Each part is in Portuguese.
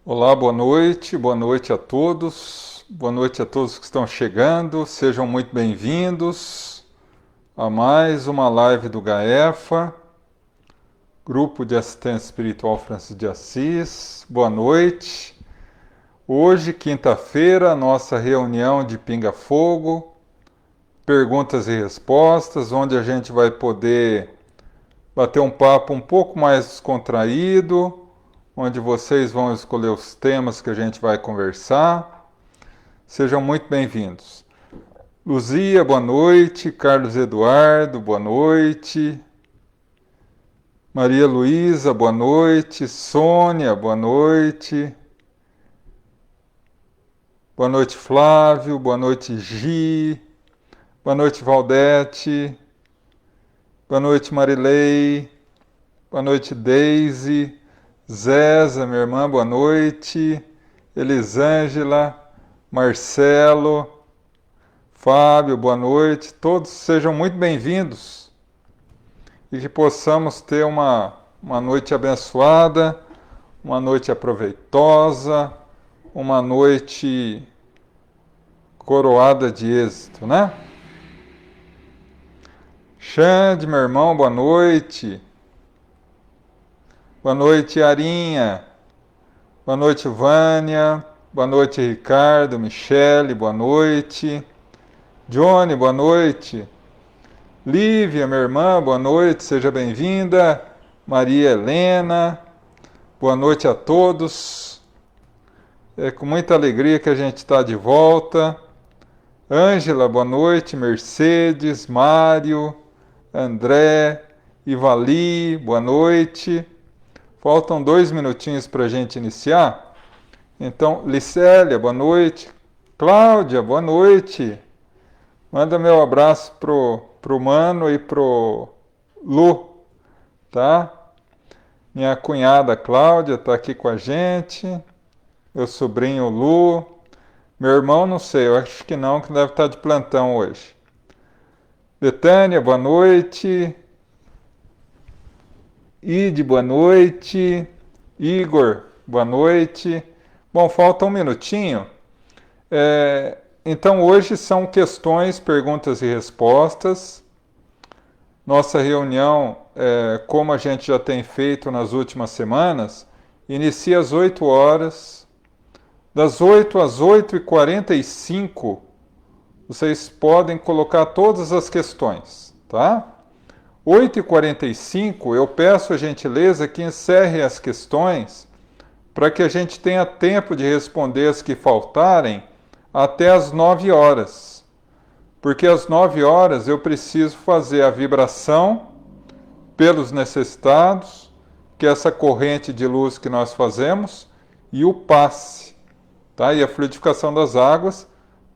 Olá, boa noite a todos, boa noite a todos que estão chegando, sejam muito bem-vindos a mais uma live do GAEFA, Grupo de Assistência Espiritual Francisco de Assis, boa noite. Hoje, quinta-feira, nossa reunião de Pinga Fogo, perguntas e respostas, onde a gente vai poder bater um papo um pouco mais descontraído, onde vocês vão escolher os temas que a gente vai conversar. Sejam muito bem-vindos. Luzia, boa noite. Carlos Eduardo, boa noite. Maria Luísa, boa noite. Sônia, boa noite. Boa noite, Flávio. Boa noite, Gi. Boa noite, Valdete. Boa noite, Marilei. Boa noite, Deise. Zéza, minha irmã, boa noite. Elisângela, Marcelo, Fábio, boa noite. Todos sejam muito bem-vindos e que possamos ter uma noite abençoada, uma noite aproveitosa, uma noite coroada de êxito, né? Xande, meu irmão, boa noite. Boa noite, Arinha. Boa noite, Vânia. Boa noite, Ricardo, Michele, boa noite. Johnny, boa noite. Lívia, minha irmã, boa noite, seja bem-vinda. Maria Helena, boa noite a todos. É com muita alegria que a gente está de volta. Ângela, boa noite. Mercedes, Mário, André, Ivali, boa noite. Faltam 2 minutinhos para a gente iniciar. Então, Licélia, boa noite. Cláudia, boa noite. Manda meu abraço pro Mano e pro Lu, tá? Minha cunhada Cláudia está aqui com a gente. Meu sobrinho Lu. Meu irmão, não sei, eu acho que não, que deve estar de plantão hoje. Betânia, boa noite. Ide, boa noite. Igor, boa noite. Bom, falta um minutinho. Então, hoje são questões, perguntas e respostas. Nossa reunião, como a gente já tem feito nas últimas semanas, inicia às 8 horas. Das 8 às 8h45, vocês podem colocar todas as questões, tá? 8h45, eu peço a gentileza que encerre as questões para que a gente tenha tempo de responder as que faltarem até às 9 horas. Porque às 9 horas eu preciso fazer a vibração pelos necessitados, que é essa corrente de luz que nós fazemos, e o passe, tá? E a fluidificação das águas,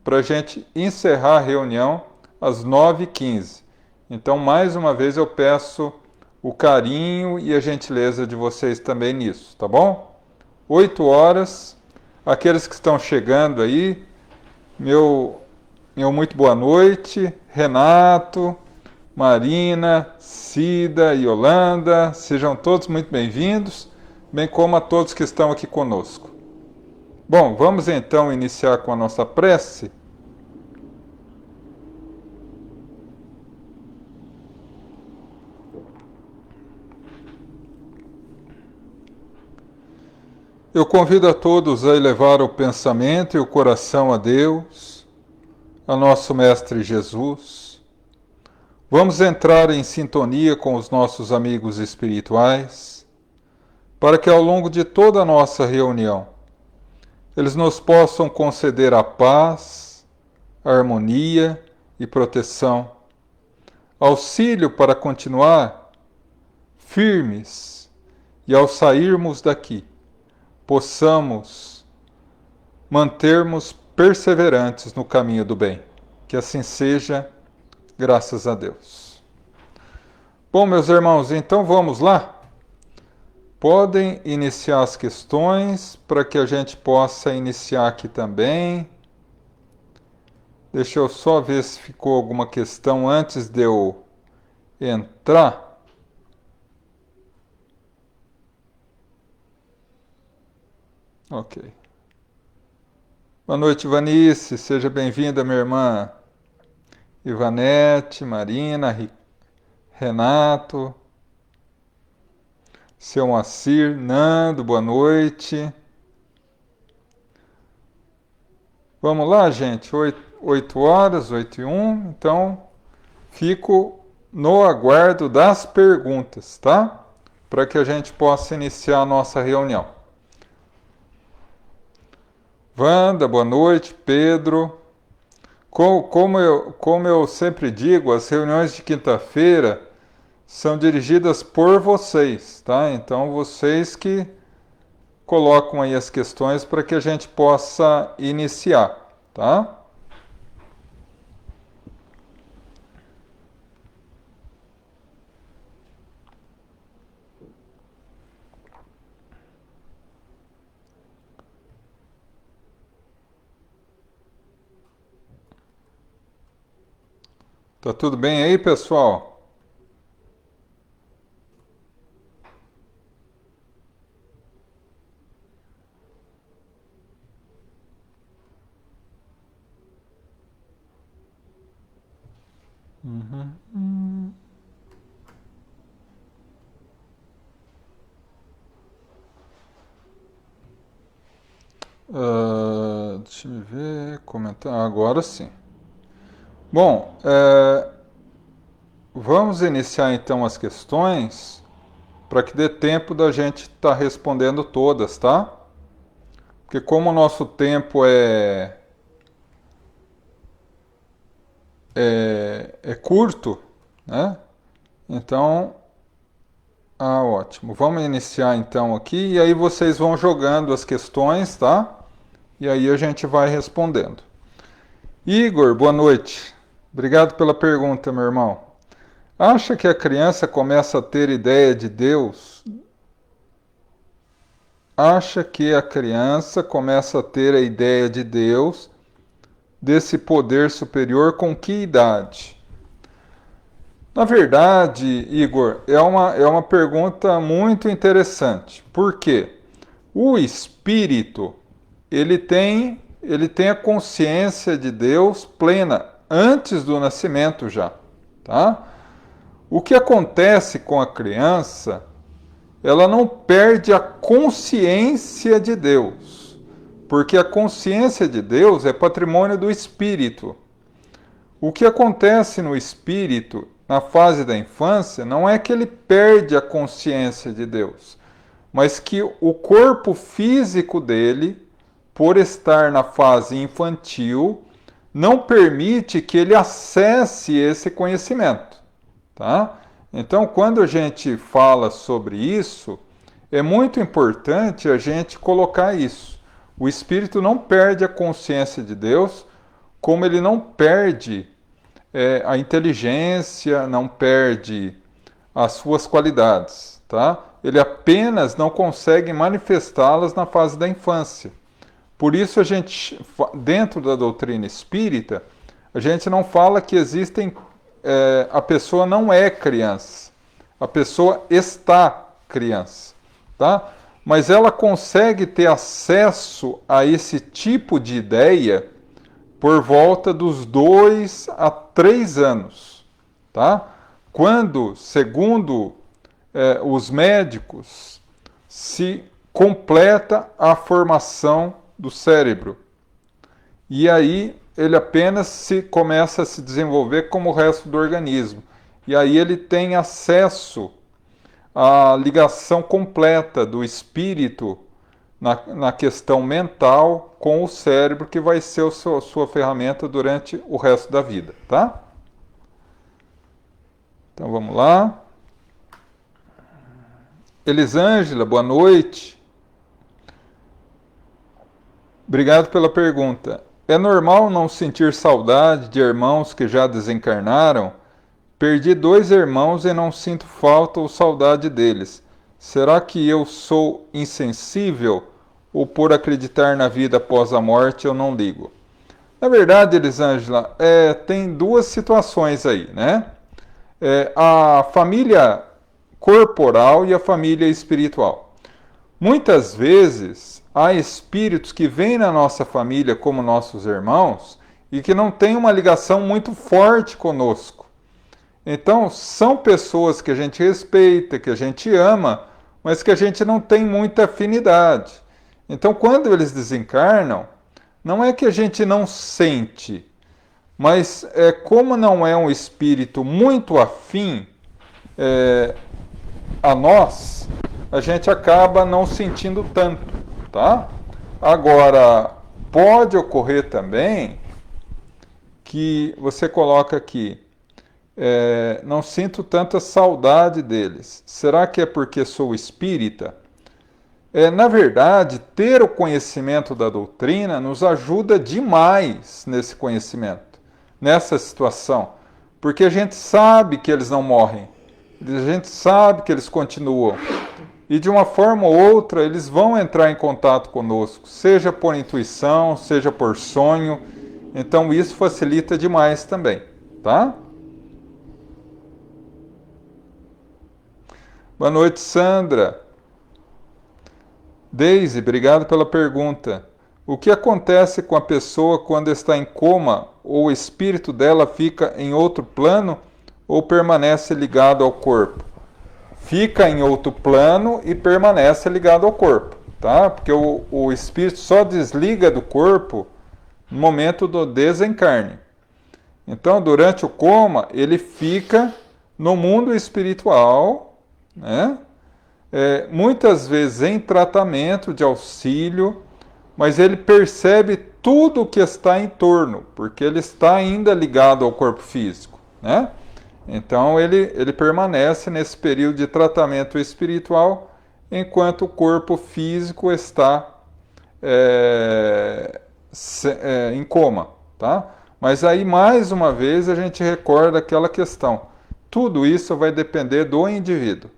para a gente encerrar a reunião às 9h15. Então, mais uma vez, eu peço o carinho e a gentileza de vocês também nisso, tá bom? 8 horas, aqueles que estão chegando aí, meu muito boa noite, Renato, Marina, Cida e Yolanda, sejam todos muito bem-vindos, bem como a todos que estão aqui conosco. Bom, vamos então iniciar com a nossa prece. Eu convido a todos a elevar o pensamento e o coração a Deus, a nosso Mestre Jesus. Vamos entrar em sintonia com os nossos amigos espirituais, para que ao longo de toda a nossa reunião, eles nos possam conceder a paz, a harmonia e proteção, auxílio para continuar firmes e, ao sairmos daqui, possamos mantermos perseverantes no caminho do bem. Que assim seja, graças a Deus. Bom, meus irmãos, então vamos lá? Podem iniciar as questões para que a gente possa iniciar aqui também. Deixa eu só ver se ficou alguma questão antes de eu entrar. Ok. Boa noite, Vanice. Seja bem-vinda, minha irmã. Ivanete, Marina, Renato, seu Moacir, Nando, boa noite. Vamos lá, gente. 8 horas, 8:01. Então, fico no aguardo das perguntas, tá? Para que a gente possa iniciar a nossa reunião. Wanda, boa noite. Pedro. Como eu sempre digo, as reuniões de quinta-feira são dirigidas por vocês, tá? Então, vocês que colocam aí as questões para que a gente possa iniciar, tá? Tá tudo bem aí, pessoal? Deixa eu ver, comentar. Agora sim. Bom, vamos iniciar então as questões para que dê tempo da gente estar respondendo todas, tá? Porque como o nosso tempo é curto, né? Então, ótimo. Vamos iniciar então aqui e aí vocês vão jogando as questões, tá? E aí a gente vai respondendo. Igor, boa noite. Obrigado pela pergunta, meu irmão. Acha que a criança começa a ter ideia de Deus? Acha que a criança começa a ter a ideia de Deus, desse poder superior, com que idade? Na verdade, Igor, é uma pergunta muito interessante. Por quê? O espírito, ele tem a consciência de Deus plena antes do nascimento já, tá? O que acontece com a criança, ela não perde a consciência de Deus, porque a consciência de Deus é patrimônio do espírito. O que acontece no espírito, na fase da infância, não é que ele perde a consciência de Deus, mas que o corpo físico dele, por estar na fase infantil, não permite que ele acesse esse conhecimento, tá? Então, quando a gente fala sobre isso, é muito importante a gente colocar isso. O espírito não perde a consciência de Deus, como ele não perde a inteligência, não perde as suas qualidades, tá? Ele apenas não consegue manifestá-las na fase da infância. Por isso a gente, dentro da doutrina espírita, a gente não fala que a pessoa não é criança, a pessoa está criança, tá? Mas ela consegue ter acesso a esse tipo de ideia por volta dos 2 a 3 anos, tá? Quando, segundo os médicos, se completa a formação do cérebro. E aí ele apenas começa a se desenvolver como o resto do organismo. E aí ele tem acesso à ligação completa do espírito na questão mental com o cérebro, que vai ser a sua ferramenta durante o resto da vida, tá? Então vamos lá. Elisângela, boa noite. Obrigado pela pergunta. É normal não sentir saudade de irmãos que já desencarnaram? Perdi 2 irmãos e não sinto falta ou saudade deles. Será que eu sou insensível ou por acreditar na vida após a morte eu não ligo? Na verdade, Elisângela, tem 2 situações aí, né? A família corporal e a família espiritual. Muitas vezes há espíritos que vêm na nossa família como nossos irmãos e que não têm uma ligação muito forte conosco. Então, são pessoas que a gente respeita, que a gente ama, mas que a gente não tem muita afinidade. Então, quando eles desencarnam, não é que a gente não sente, mas como não é um espírito muito afim a nós, a gente acaba não sentindo tanto, tá? Agora, pode ocorrer também que você coloca aqui, não sinto tanta saudade deles. Será que é porque sou espírita? Na verdade, ter o conhecimento da doutrina nos ajuda demais nesse conhecimento, nessa situação, porque a gente sabe que eles não morrem, a gente sabe que eles continuam. E de uma forma ou outra, eles vão entrar em contato conosco, seja por intuição, seja por sonho. Então isso facilita demais também, tá? Boa noite, Sandra. Deise, obrigado pela pergunta. O que acontece com a pessoa quando está em coma ou o espírito dela fica em outro plano ou permanece ligado ao corpo? Fica em outro plano e permanece ligado ao corpo, tá? Porque o espírito só desliga do corpo no momento do desencarne. Então, durante o coma, ele fica no mundo espiritual, né? Muitas vezes em tratamento de auxílio, mas ele percebe tudo o que está em torno, porque ele está ainda ligado ao corpo físico, né? Então ele permanece nesse período de tratamento espiritual, enquanto o corpo físico está em coma, tá? Mas aí mais uma vez a gente recorda aquela questão. Tudo isso vai depender do indivíduo.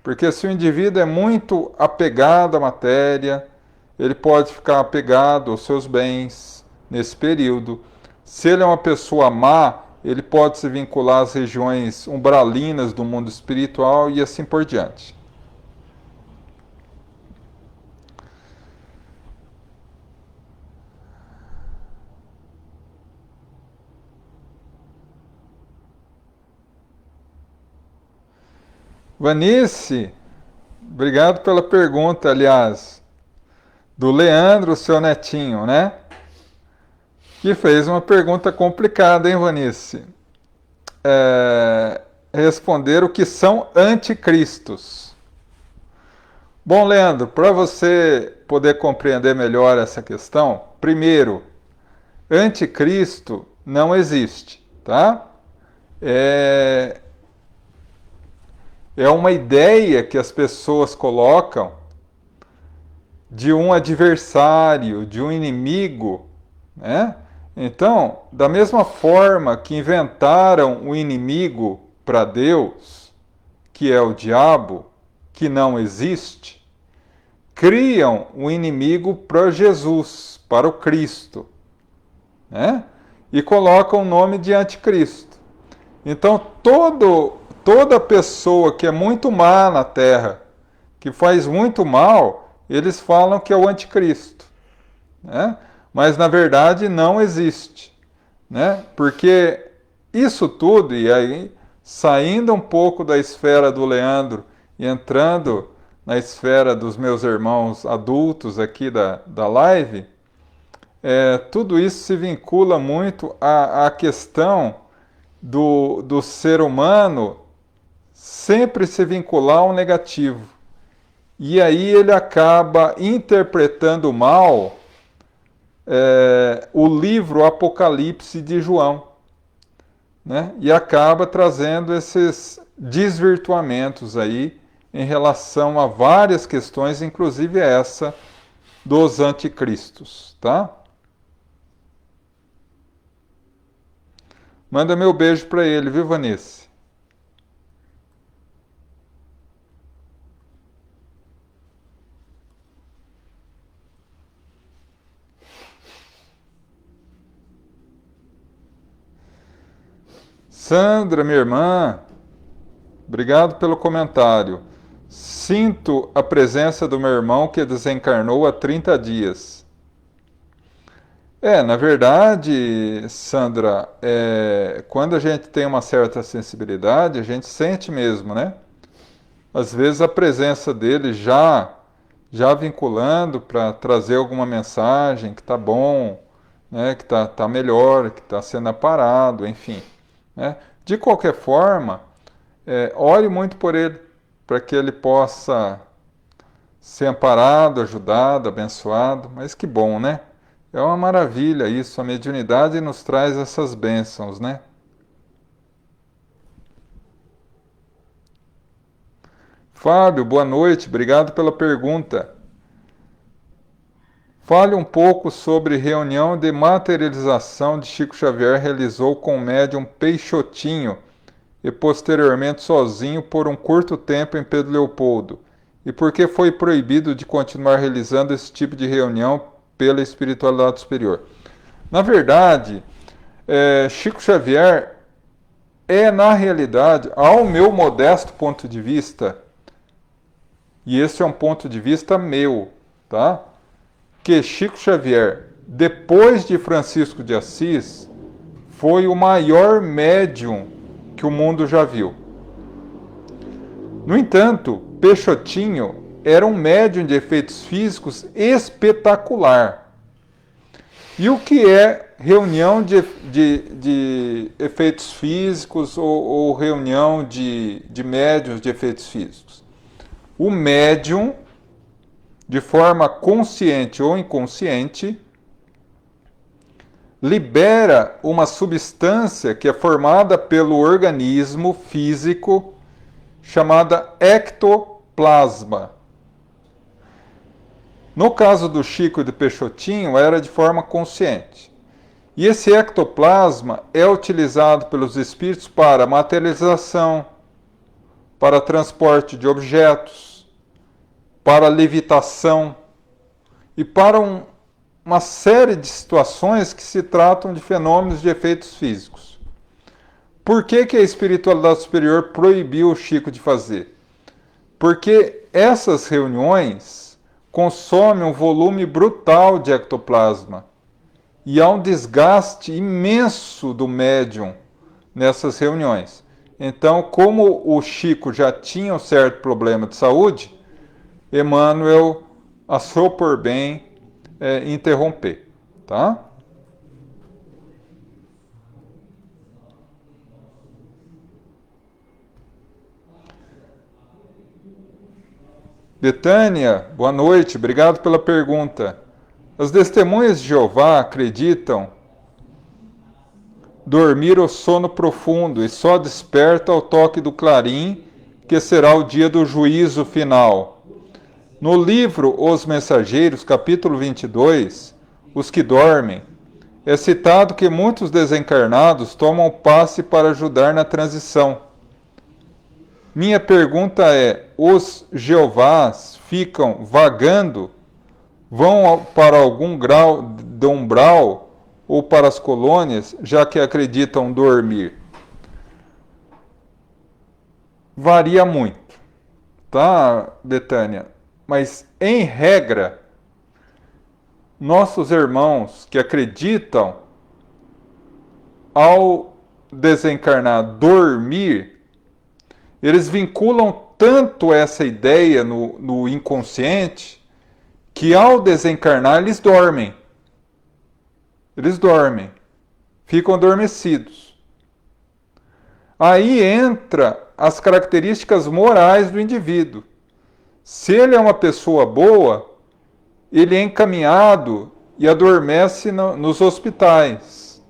Porque se o indivíduo é muito apegado à matéria, ele pode ficar apegado aos seus bens nesse período. Se ele é uma pessoa má, ele pode se vincular às regiões umbralinas do mundo espiritual e assim por diante. Vanice, obrigado pela pergunta, aliás, do Leandro, seu netinho, né? Que fez uma pergunta complicada, hein, Vanice? Responder o que são anticristos. Bom, Leandro, para você poder compreender melhor essa questão, primeiro, anticristo não existe, tá? É, é uma ideia que as pessoas colocam de um adversário, de um inimigo, né? Então, da mesma forma que inventaram o inimigo para Deus, que é o diabo, que não existe, criam um inimigo para Jesus, para o Cristo, né? E colocam o nome de anticristo. Então, toda pessoa que é muito má na Terra, que faz muito mal, eles falam que é o anticristo, né? Mas na verdade não existe, né? Porque isso tudo, e aí saindo um pouco da esfera do Leandro e entrando na esfera dos meus irmãos adultos aqui da live, tudo isso se vincula muito à questão do ser humano sempre se vincular ao negativo. E aí ele acaba interpretando mal o livro Apocalipse de João, né? E acaba trazendo esses desvirtuamentos aí em relação a várias questões, inclusive essa dos anticristos, tá? Manda meu beijo para ele, viu, Vanessa? Sandra, minha irmã, obrigado pelo comentário. Sinto a presença do meu irmão que desencarnou há 30 dias. Na verdade, Sandra, quando a gente tem uma certa sensibilidade, a gente sente mesmo, né? Às vezes a presença dele já vinculando para trazer alguma mensagem que tá bom, né? Que tá melhor, que está sendo aparado, enfim, né? De qualquer forma, ore muito por ele, para que ele possa ser amparado, ajudado, abençoado. Mas que bom, né? É uma maravilha isso, a mediunidade nos traz essas bênçãos, né? Fábio, boa noite, obrigado pela pergunta. Fale um pouco sobre reunião de materialização de Chico Xavier realizou com o médium Peixotinho e posteriormente sozinho por um curto tempo em Pedro Leopoldo. E por que foi proibido de continuar realizando esse tipo de reunião pela espiritualidade superior? Na verdade, Chico Xavier na realidade, ao meu modesto ponto de vista, e esse é um ponto de vista meu, tá? Que Chico Xavier, depois de Francisco de Assis, foi o maior médium que o mundo já viu. No entanto, Peixotinho era um médium de efeitos físicos espetacular. E o que é reunião de efeitos físicos ou reunião de médiuns de efeitos físicos? O médium, de forma consciente ou inconsciente, libera uma substância que é formada pelo organismo físico chamada ectoplasma. No caso do Chico e do Peixotinho, era de forma consciente. E esse ectoplasma é utilizado pelos espíritos para materialização, para transporte de objetos, para levitação e para uma série de situações que se tratam de fenômenos de efeitos físicos. Por que a espiritualidade superior proibiu o Chico de fazer? Porque essas reuniões consomem um volume brutal de ectoplasma e há um desgaste imenso do médium nessas reuniões. Então, como o Chico já tinha um certo problema de saúde, Emmanuel achou por bem interromper, tá? Betânia, boa noite, obrigado pela pergunta. As testemunhas de Jeová acreditam dormir o sono profundo e só desperta ao toque do clarim, que será o dia do juízo final. No livro Os Mensageiros, capítulo 22, Os que dormem, é citado que muitos desencarnados tomam passe para ajudar na transição. Minha pergunta é: os Jeovás ficam vagando? Vão para algum grau de umbral ou para as colônias, já que acreditam dormir? Varia muito, tá, Betânia? Mas, em regra, nossos irmãos que acreditam ao desencarnar dormir, eles vinculam tanto essa ideia no inconsciente que ao desencarnar eles dormem. Eles dormem, ficam adormecidos. Aí entra as características morais do indivíduo. Se ele é uma pessoa boa, ele é encaminhado e adormece nos hospitais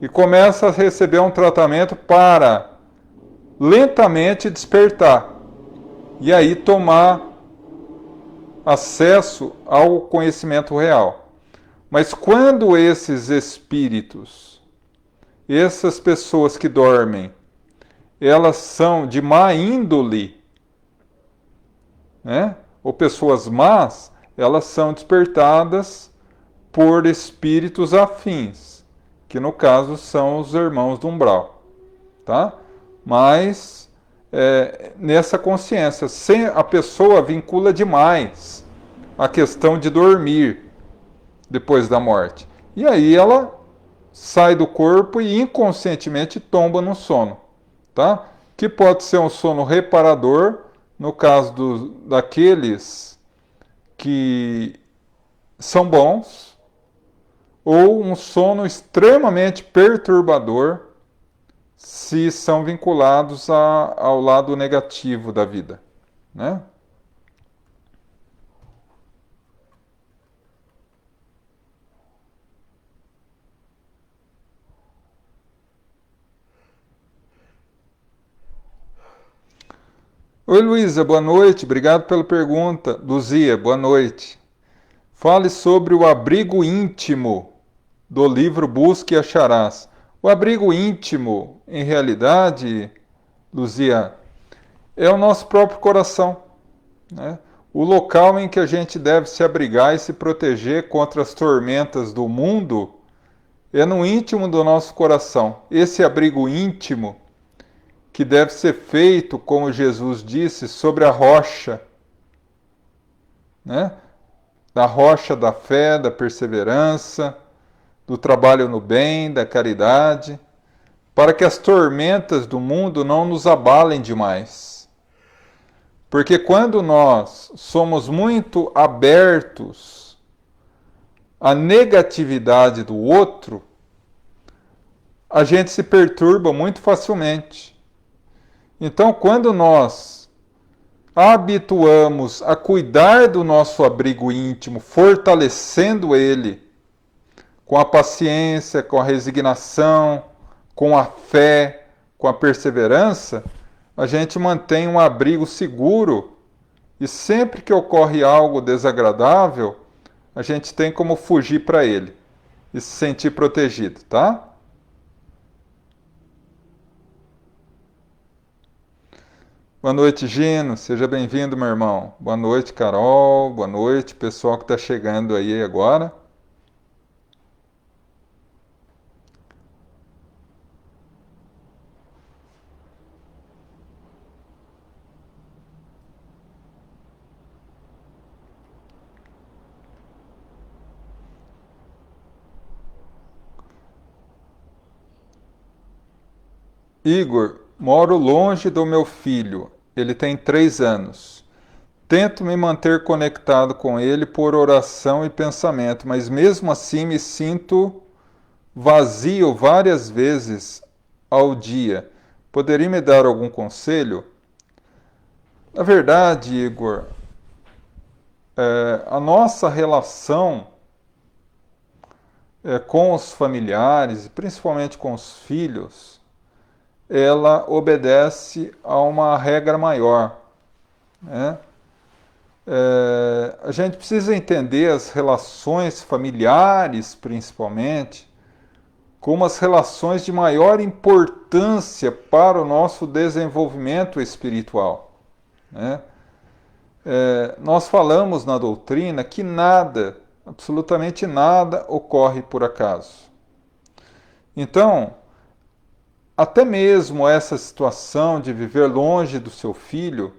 e começa a receber um tratamento para lentamente despertar e aí tomar acesso ao conhecimento real. Mas quando esses espíritos, essas pessoas que dormem, elas são de má índole, né? Ou pessoas más, elas são despertadas por espíritos afins, que no caso são os irmãos do umbral, tá? Mas nessa consciência. Sem a pessoa vincula demais a questão de dormir depois da morte. E aí ela sai do corpo e inconscientemente tomba no sono, tá? Que pode ser um sono reparador, no caso daqueles que são bons, ou um sono extremamente perturbador, se são vinculados ao lado negativo da vida, né? Oi, Luísa, boa noite. Obrigado pela pergunta. Luzia, boa noite. Fale sobre o abrigo íntimo do livro Busque e Acharás. O abrigo íntimo, em realidade, Luzia, é o nosso próprio coração, né? O local em que a gente deve se abrigar e se proteger contra as tormentas do mundo é no íntimo do nosso coração. Esse abrigo íntimo que deve ser feito, como Jesus disse, sobre a rocha, né? Da rocha da fé, da perseverança, do trabalho no bem, da caridade, para que as tormentas do mundo não nos abalem demais. Porque quando nós somos muito abertos à negatividade do outro, a gente se perturba muito facilmente. Então, quando nós habituamos a cuidar do nosso abrigo íntimo, fortalecendo ele com a paciência, com a resignação, com a fé, com a perseverança, a gente mantém um abrigo seguro e sempre que ocorre algo desagradável, a gente tem como fugir para ele e se sentir protegido, tá? Boa noite, Gino. Seja bem-vindo, meu irmão. Boa noite, Carol. Boa noite, pessoal que está chegando aí agora. Igor, moro longe do meu filho. Ele tem 3 anos. Tento me manter conectado com ele por oração e pensamento, mas mesmo assim me sinto vazio várias vezes ao dia. Poderia me dar algum conselho? Na verdade, Igor, a nossa relação com os familiares, principalmente com os filhos, ela obedece a uma regra maior, né? A gente precisa entender as relações familiares, principalmente, como as relações de maior importância para o nosso desenvolvimento espiritual, né? Nós falamos na doutrina que nada, absolutamente nada, ocorre por acaso. Então, até mesmo essa situação de viver longe do seu filho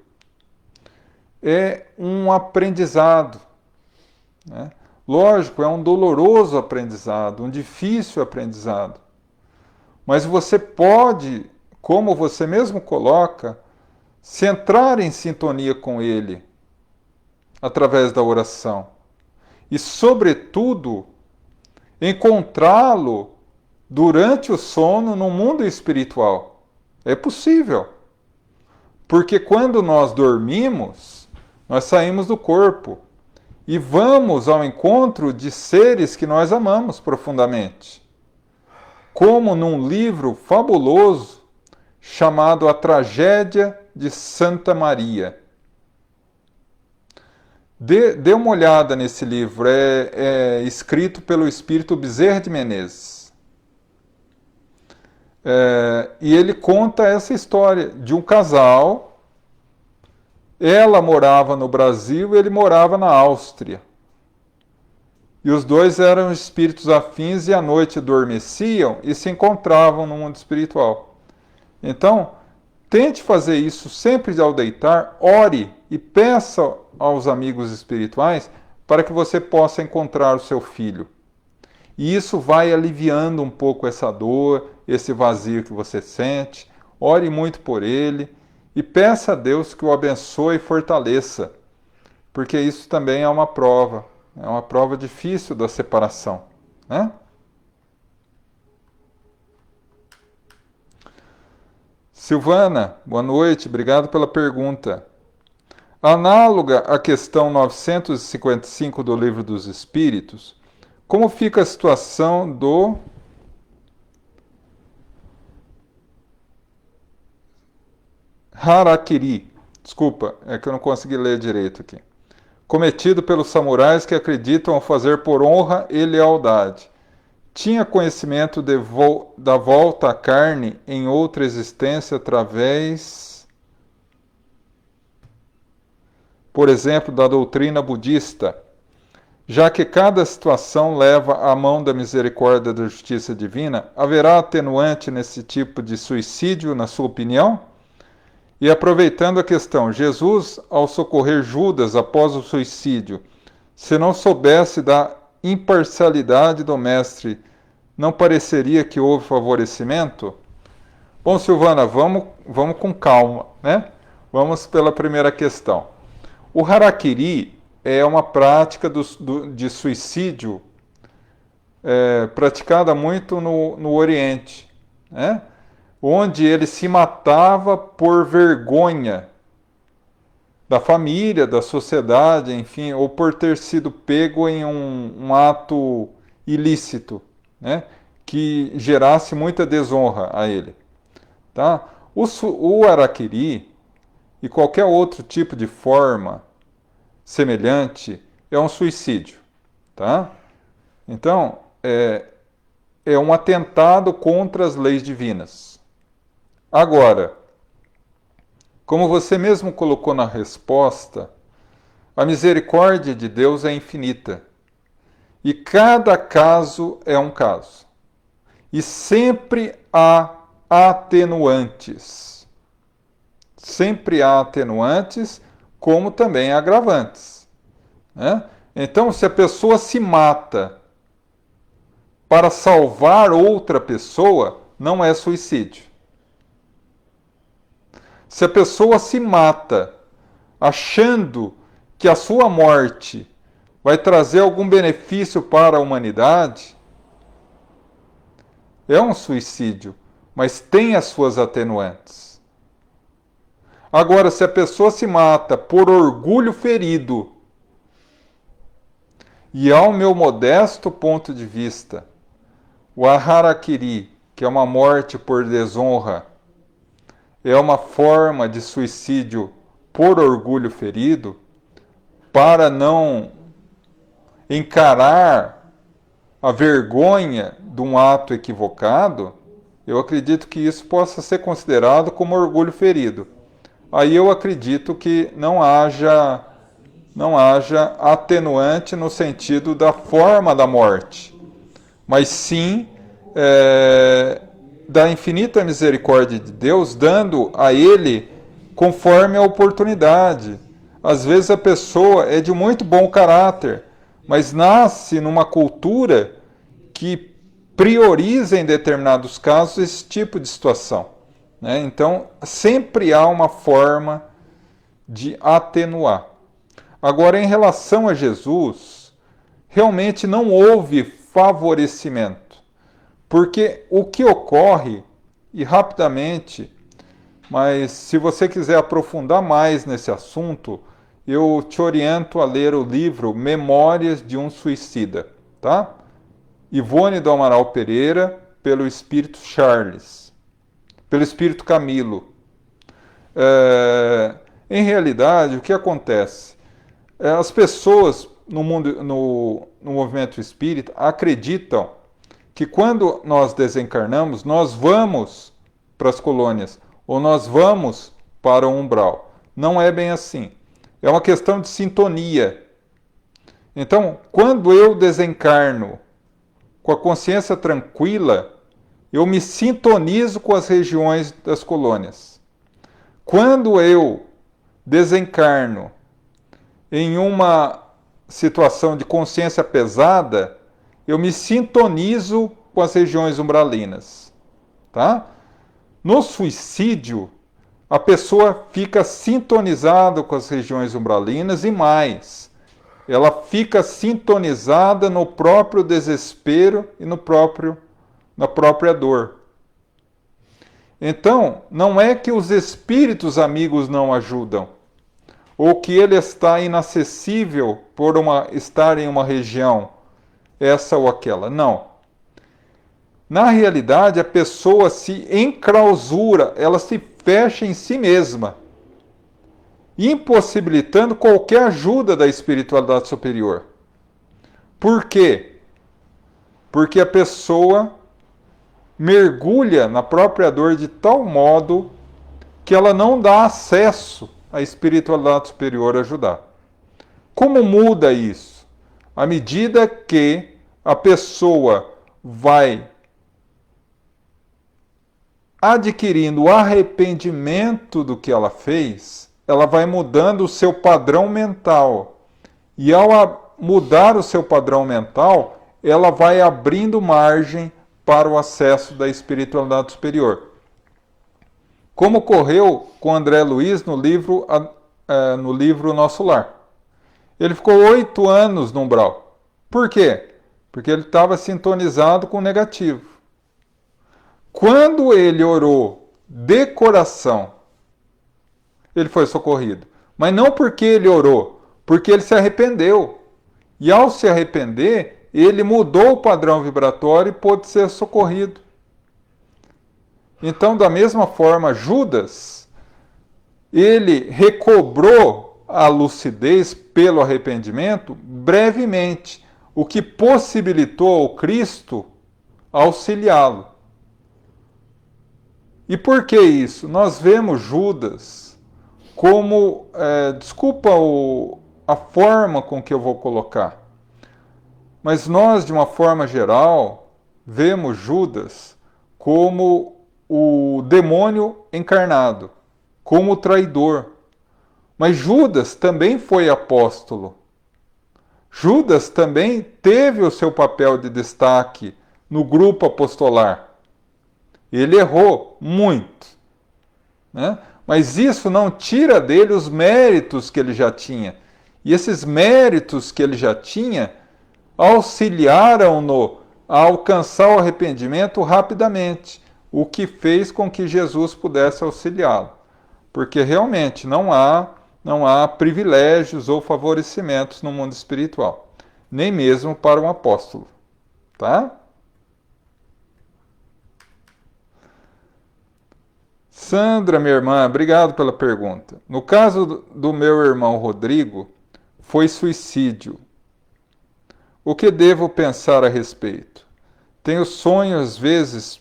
é um aprendizado, né? Lógico, é um doloroso aprendizado, um difícil aprendizado. Mas você pode, como você mesmo coloca, se entrar em sintonia com ele através da oração. E, sobretudo, encontrá-lo durante o sono no mundo espiritual. É possível. Porque quando nós dormimos, nós saímos do corpo e vamos ao encontro de seres que nós amamos profundamente. Como num livro fabuloso chamado A Tragédia de Santa Maria. Dê uma olhada nesse livro, é escrito pelo espírito Bezerra de Menezes. E ele conta essa história de um casal. Ela morava no Brasil e ele morava na Áustria. E os dois eram espíritos afins e à noite adormeciam e se encontravam no mundo espiritual. Então, Tente fazer isso sempre ao deitar, ore e peça aos amigos espirituais para que você possa encontrar o seu filho. E isso vai aliviando um pouco essa dor, esse vazio que você sente. Ore muito por ele e peça a Deus que o abençoe e fortaleça, porque isso também é uma prova difícil da separação, né? Silvana, boa noite, obrigado pela pergunta. Análoga à questão 955 do Livro dos Espíritos, como fica a situação do harakiri? Desculpa, é que eu não consegui ler direito aqui. Cometido pelos samurais que acreditam fazer por honra e lealdade. Tinha conhecimento da volta à carne em outra existência através, por exemplo, da doutrina budista, já que cada situação leva à mão da misericórdia da justiça divina, haverá atenuante nesse tipo de suicídio, na sua opinião? E aproveitando a questão, Jesus, ao socorrer Judas após o suicídio, se não soubesse da imparcialidade do mestre, não pareceria que houve favorecimento? Bom, Silvana, vamos com calma, né? Vamos pela primeira questão. O harakiri é uma prática de suicídio praticada muito no Oriente, né? Onde ele se matava por vergonha da família, da sociedade, enfim, ou por ter sido pego em um ato ilícito, né, que gerasse muita desonra a ele. Tá? O harakiri e qualquer outro tipo de forma semelhante é um suicídio. Tá? Então, é um atentado contra as leis divinas. Agora, como você mesmo colocou na resposta, a misericórdia de Deus é infinita. E cada caso é um caso. E sempre há atenuantes. Sempre há atenuantes, como também agravantes. Né? Então, se a pessoa se mata para salvar outra pessoa, não é suicídio. Se a pessoa se mata achando que a sua morte vai trazer algum benefício para a humanidade, é um suicídio, mas tem as suas atenuantes. Agora, se a pessoa se mata por orgulho ferido, e ao meu modesto ponto de vista, o harakiri, que é uma morte por desonra, é uma forma de suicídio por orgulho ferido, para não encarar a vergonha de um ato equivocado, eu acredito que isso possa ser considerado como orgulho ferido. Aí eu acredito que não haja atenuante no sentido da forma da morte, mas sim da infinita misericórdia de Deus, dando a ele conforme a oportunidade. Às vezes a pessoa é de muito bom caráter, mas nasce numa cultura que prioriza em determinados casos esse tipo de situação. Né? Então, sempre há uma forma de atenuar. Agora, em relação a Jesus, realmente não houve favorecimento. Porque o que ocorre, e rapidamente, mas se você quiser aprofundar mais nesse assunto, eu te oriento a ler o livro Memórias de um Suicida, tá? Ivone do Amaral Pereira, pelo Espírito Charles, pelo Espírito Camilo. Em realidade, o que acontece? As pessoas no movimento espírita acreditam que quando nós desencarnamos, nós vamos para as colônias, ou nós vamos para o umbral. Não é bem assim. É uma questão de sintonia. Então, quando eu desencarno com a consciência tranquila, eu me sintonizo com as regiões das colônias. Quando eu desencarno em uma situação de consciência pesada, eu me sintonizo com as regiões umbralinas, tá? No suicídio, a pessoa fica sintonizada com as regiões umbralinas e mais, ela fica sintonizada no próprio desespero e na própria dor. Então, não é que os espíritos amigos não ajudam, ou que ele está inacessível por estar em uma região, essa ou aquela. Não. Na realidade, a pessoa se enclausura, ela se fecha em si mesma, impossibilitando qualquer ajuda da espiritualidade superior. Por quê? Porque a pessoa mergulha na própria dor de tal modo que ela não dá acesso à espiritualidade superior a ajudar. Como muda isso? À medida que a pessoa vai adquirindo o arrependimento do que ela fez, ela vai mudando o seu padrão mental. E ao mudar o seu padrão mental, ela vai abrindo margem para o acesso da espiritualidade superior. Como ocorreu com André Luiz no livro Nosso Lar. Ele ficou 8 anos no umbral. Por quê? Porque ele estava sintonizado com o negativo. Quando ele orou de coração, ele foi socorrido. Mas não porque ele orou, porque ele se arrependeu. E ao se arrepender, ele mudou o padrão vibratório e pôde ser socorrido. Então, da mesma forma, Judas, ele recobrou a lucidez pelo arrependimento brevemente, o que possibilitou ao Cristo auxiliá-lo. E por que isso? Nós vemos Judas como, desculpa a forma com que eu vou colocar, mas nós, de uma forma geral, vemos Judas como o demônio encarnado, como o traidor. Mas Judas também foi apóstolo. Judas também teve o seu papel de destaque no grupo apostolar. Ele errou muito, né? Mas isso não tira dele os méritos que ele já tinha. E esses méritos que ele já tinha auxiliaram-no a alcançar o arrependimento rapidamente, o que fez com que Jesus pudesse auxiliá-lo. Porque realmente não há privilégios ou favorecimentos no mundo espiritual, nem mesmo para um apóstolo, tá? Sandra, minha irmã, obrigado pela pergunta. No caso do meu irmão Rodrigo, foi suicídio. O que devo pensar a respeito? Tenho sonhos, às vezes,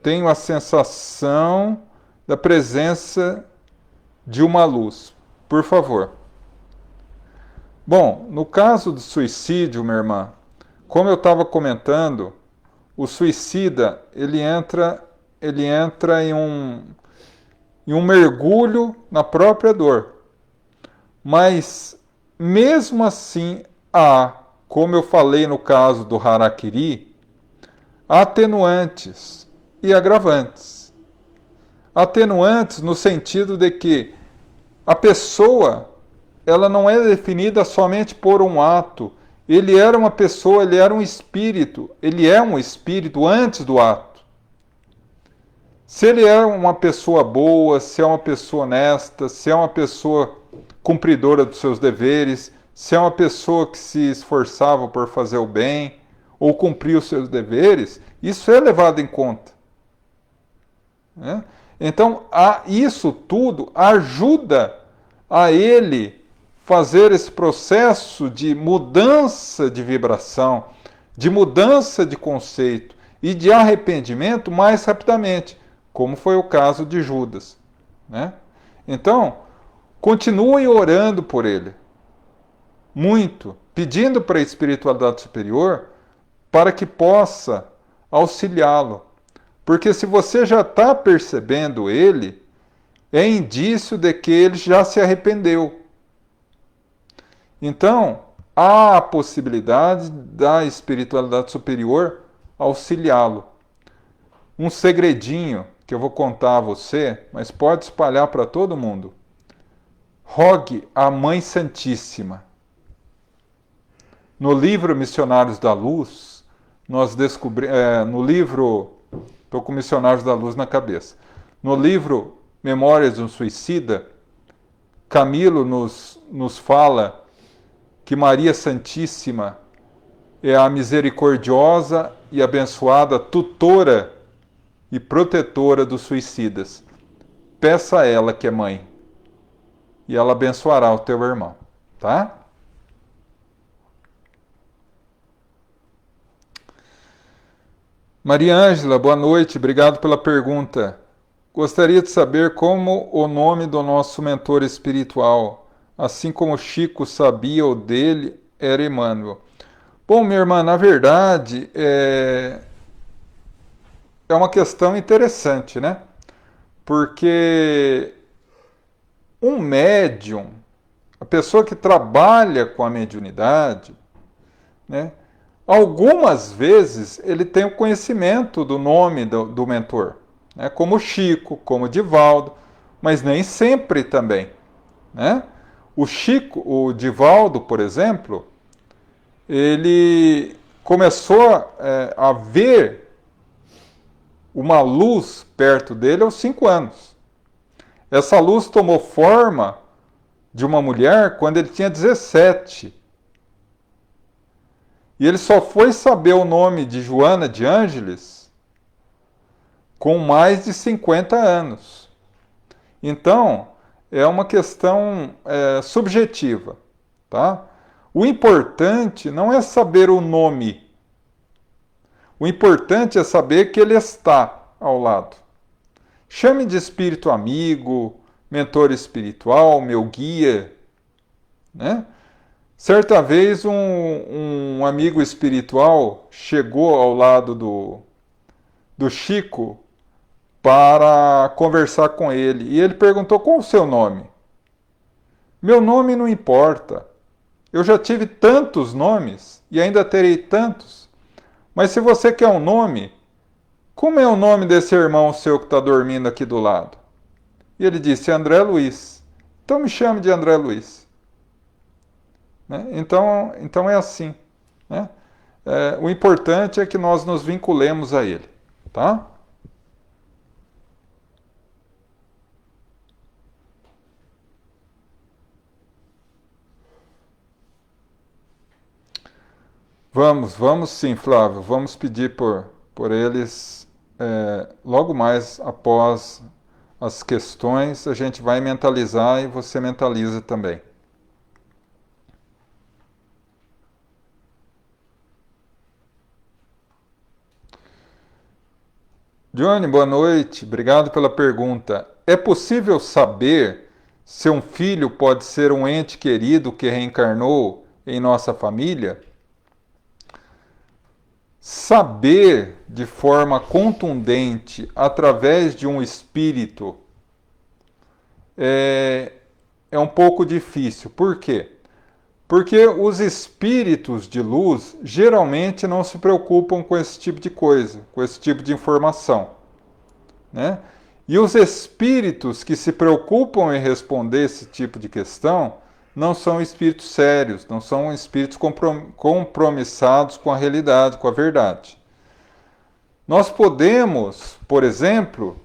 tenho a sensação da presença de uma luz. Por favor. Bom, no caso do suicídio, minha irmã, como eu estava comentando, o suicida, ele entra em um mergulho na própria dor. Mas, mesmo assim, como eu falei no caso do harakiri, atenuantes e agravantes. Atenuantes no sentido de que a pessoa, ela não é definida somente por um ato. Ele era uma pessoa, ele era um espírito. Ele é um espírito antes do ato. Se ele é uma pessoa boa, se é uma pessoa honesta, se é uma pessoa cumpridora dos seus deveres, se é uma pessoa que se esforçava por fazer o bem ou cumprir os seus deveres, isso é levado em conta, né? Então, isso tudo ajuda a ele fazer esse processo de mudança de vibração, de mudança de conceito e de arrependimento mais rapidamente, como foi o caso de Judas, né? Então, continue orando por ele, muito, pedindo para a espiritualidade superior para que possa auxiliá-lo. Porque se você já está percebendo ele, é indício de que ele já se arrependeu. Então, há a possibilidade da espiritualidade superior auxiliá-lo. Um segredinho que eu vou contar a você, mas pode espalhar para todo mundo. Rogue a Mãe Santíssima. No livro Missionários da Luz, nós descobrimos. No livro. Estou com Missionários da Luz na cabeça. No livro Memórias de um Suicida, Camilo nos fala que Maria Santíssima é a misericordiosa e abençoada tutora e protetora dos suicidas. Peça a ela que é mãe, e ela abençoará o teu irmão, tá? Maria Ângela, boa noite, obrigado pela pergunta. Gostaria de saber como o nome do nosso mentor espiritual, assim como Chico sabia o dele, era Emmanuel. Bom, minha irmã, na verdade, é uma questão interessante, né? Porque um médium, a pessoa que trabalha com a mediunidade, né? Algumas vezes ele tem o conhecimento do nome do mentor, né? Como Chico, como Divaldo, mas nem sempre também, né? O Divaldo, por exemplo, ele começou a ver uma luz perto dele aos 5 anos. Essa luz tomou forma de uma mulher quando ele tinha 17. E ele só foi saber o nome de Joana de Ângeles com mais de 50 anos. Então, é uma questão subjetiva, tá? O importante não é saber o nome. O importante é saber que ele está ao lado. Chame de espírito amigo, mentor espiritual, meu guia, né? Certa vez um amigo espiritual chegou ao lado do Chico para conversar com ele. E ele perguntou: qual o seu nome? Meu nome não importa. Eu já tive tantos nomes e ainda terei tantos. Mas se você quer um nome, como é o nome desse irmão seu que está dormindo aqui do lado? E ele disse: André Luiz. Então me chame de André Luiz. Né? Então é assim. Né? O importante é que nós nos vinculemos a ele. Tá? Vamos sim, Flávio. Vamos pedir por eles logo mais após as questões. A gente vai mentalizar e você mentaliza também. Johnny, boa noite. Obrigado pela pergunta. É possível saber se um filho pode ser um ente querido que reencarnou em nossa família? Saber de forma contundente através de um espírito é um pouco difícil. Por quê? Porque os espíritos de luz geralmente não se preocupam com esse tipo de coisa, com esse tipo de informação, né? E os espíritos que se preocupam em responder esse tipo de questão não são espíritos sérios, não são espíritos compromissados com a realidade, com a verdade. Nós podemos, por exemplo,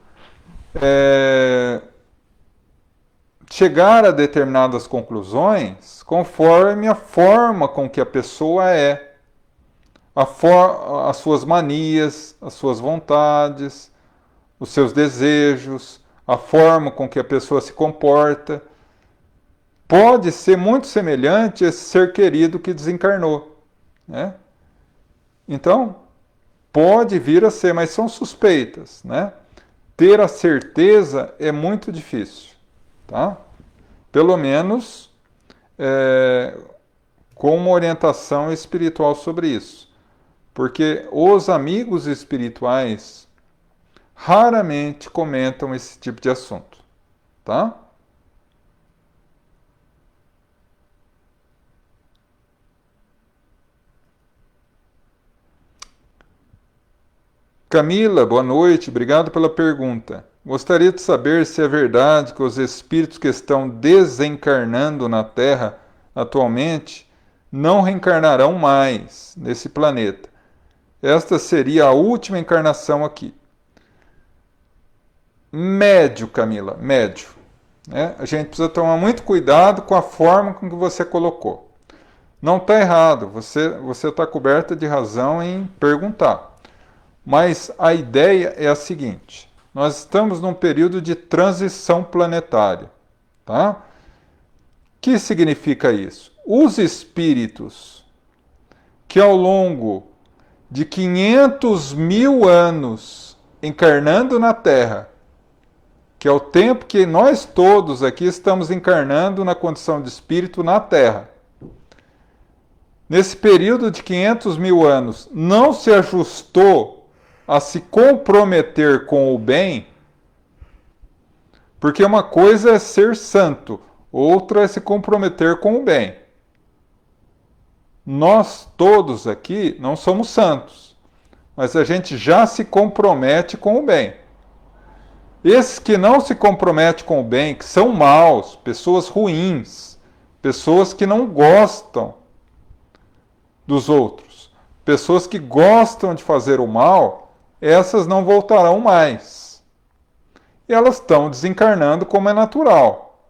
chegar a determinadas conclusões conforme a forma com que a pessoa é, as suas manias, as suas vontades, os seus desejos, a forma com que a pessoa se comporta. Pode ser muito semelhante a esse ser querido que desencarnou, né? Então, pode vir a ser, mas são suspeitas, né? Ter a certeza é muito difícil, tá? Pelo menos com uma orientação espiritual sobre isso. Porque os amigos espirituais raramente comentam esse tipo de assunto, tá? Camila, boa noite, obrigado pela pergunta. Gostaria de saber se é verdade que os espíritos que estão desencarnando na Terra atualmente não reencarnarão mais nesse planeta. Esta seria a última encarnação aqui. Médio, Camila, médio. Né? A gente precisa tomar muito cuidado com a forma com que você colocou. Não está errado, você está coberta de razão em perguntar. Mas a ideia é a seguinte: nós estamos num período de transição planetária. Tá? O que significa isso? Os espíritos que ao longo de 500 mil anos encarnando na Terra, que é o tempo que nós todos aqui estamos encarnando na condição de espírito na Terra, nesse período de 500 mil anos, não se ajustou a se comprometer com o bem, porque uma coisa é ser santo, outra é se comprometer com o bem. Nós todos aqui não somos santos, mas a gente já se compromete com o bem. Esses que não se comprometem com o bem, que são maus, pessoas ruins, pessoas que não gostam dos outros, pessoas que gostam de fazer o mal, essas não voltarão mais. E elas estão desencarnando como é natural.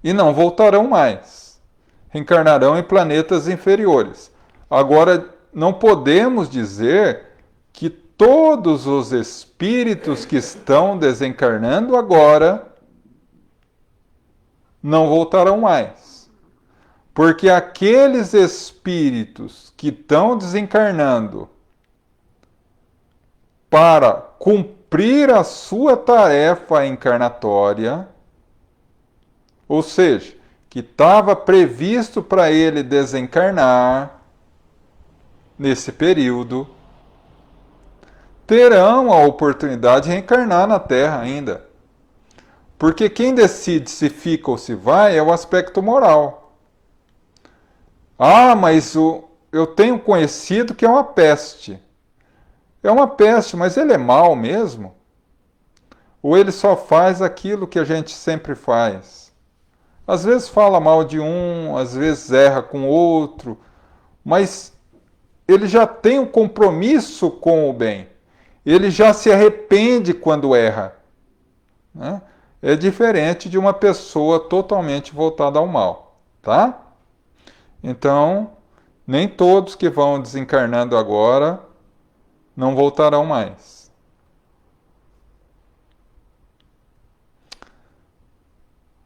E não voltarão mais. Reencarnarão em planetas inferiores. Agora, não podemos dizer que todos os espíritos que estão desencarnando agora não voltarão mais. Porque aqueles espíritos que estão desencarnando para cumprir a sua tarefa encarnatória, ou seja, que estava previsto para ele desencarnar nesse período, terão a oportunidade de reencarnar na Terra ainda. Porque quem decide se fica ou se vai é o aspecto moral. Ah, mas eu tenho conhecido que é uma peste. É uma peste, mas ele é mau mesmo? Ou ele só faz aquilo que a gente sempre faz? Às vezes fala mal de um, às vezes erra com outro, mas ele já tem um compromisso com o bem. Ele já se arrepende quando erra. Né? É diferente de uma pessoa totalmente voltada ao mal. Tá? Então, nem todos que vão desencarnando agora não voltarão mais.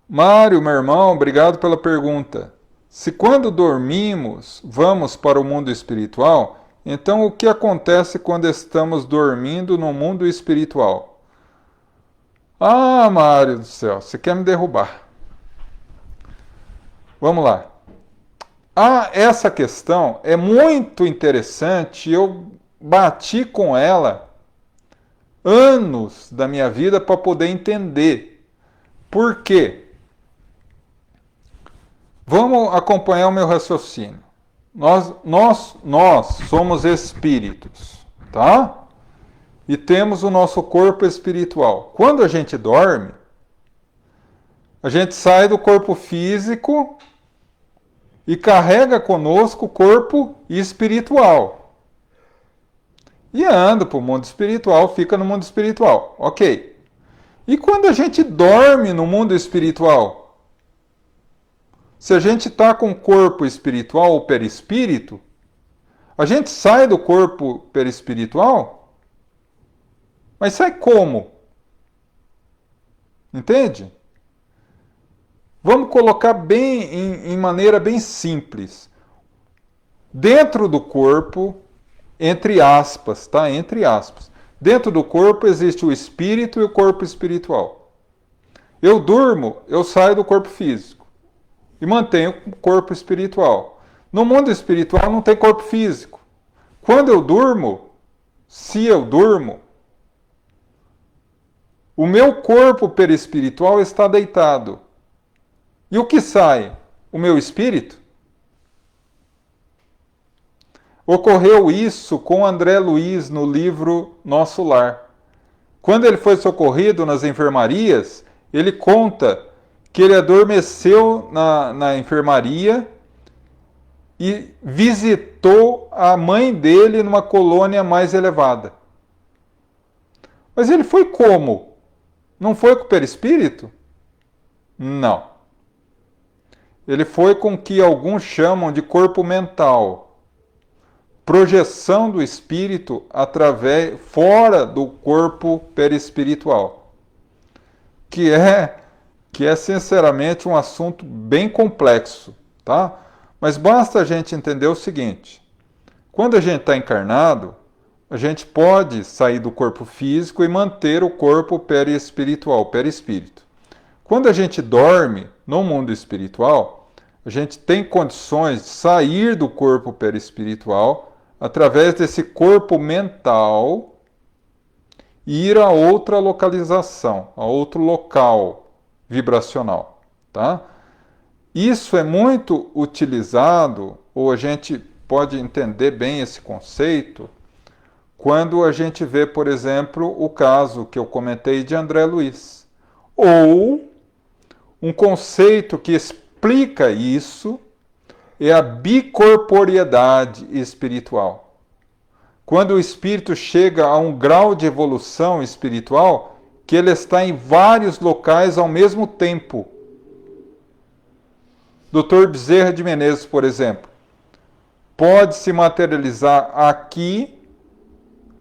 Mário, meu irmão, obrigado pela pergunta. Se quando dormimos vamos para o mundo espiritual, então o que acontece quando estamos dormindo no mundo espiritual? Ah, Mário do céu, você quer me derrubar. Vamos lá. Ah, essa questão é muito interessante, eu bati com ela anos da minha vida para poder entender. Por quê? Vamos acompanhar o meu raciocínio. Nós somos espíritos, tá? E temos o nosso corpo espiritual. Quando a gente dorme, a gente sai do corpo físico e carrega conosco o corpo espiritual. E anda para o mundo espiritual, fica no mundo espiritual. Ok. E quando a gente dorme no mundo espiritual? Se a gente está com o corpo espiritual ou perispírito, a gente sai do corpo perispiritual? Mas sai como? Entende? Vamos colocar bem em maneira bem simples. Dentro do corpo, entre aspas, tá? Entre aspas. Dentro do corpo existe o espírito e o corpo espiritual. Eu durmo, eu saio do corpo físico e mantenho o corpo espiritual. No mundo espiritual não tem corpo físico. Quando eu durmo, se eu durmo, O meu corpo perispiritual está deitado. E o que sai? O meu espírito? Ocorreu isso com André Luiz no livro Nosso Lar. Quando ele foi socorrido nas enfermarias, ele conta que ele adormeceu na enfermaria e visitou a mãe dele numa colônia mais elevada. Mas ele foi como? Não foi com o perispírito? Não. Ele foi com o que alguns chamam de corpo mental. Projeção do espírito fora do corpo perispiritual. Que é sinceramente um assunto bem complexo, tá? Mas basta a gente entender o seguinte: quando a gente está encarnado, a gente pode sair do corpo físico e manter o corpo perispiritual, perispírito. Quando a gente dorme no mundo espiritual, a gente tem condições de sair do corpo perispiritual através desse corpo mental e ir a outra localização, a outro local vibracional, tá? Isso é muito utilizado, ou a gente pode entender bem esse conceito, quando a gente vê, por exemplo, o caso que eu comentei de André Luiz. Ou um conceito que explica isso é a bicorporiedade espiritual. Quando o espírito chega a um grau de evolução espiritual, que ele está em vários locais ao mesmo tempo. Dr. Bezerra de Menezes, por exemplo, pode se materializar aqui,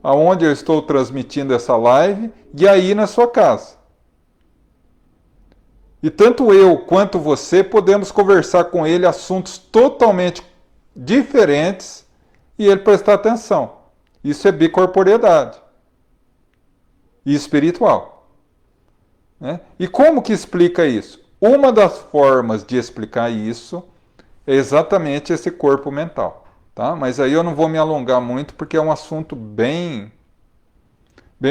aonde eu estou transmitindo essa live, e aí na sua casa. E tanto eu quanto você podemos conversar com ele assuntos totalmente diferentes e ele prestar atenção. Isso é bicorporiedade e espiritual, né? E como que explica isso? Uma das formas de explicar isso é exatamente esse corpo mental, tá? Mas aí eu não vou me alongar muito porque é um assunto bem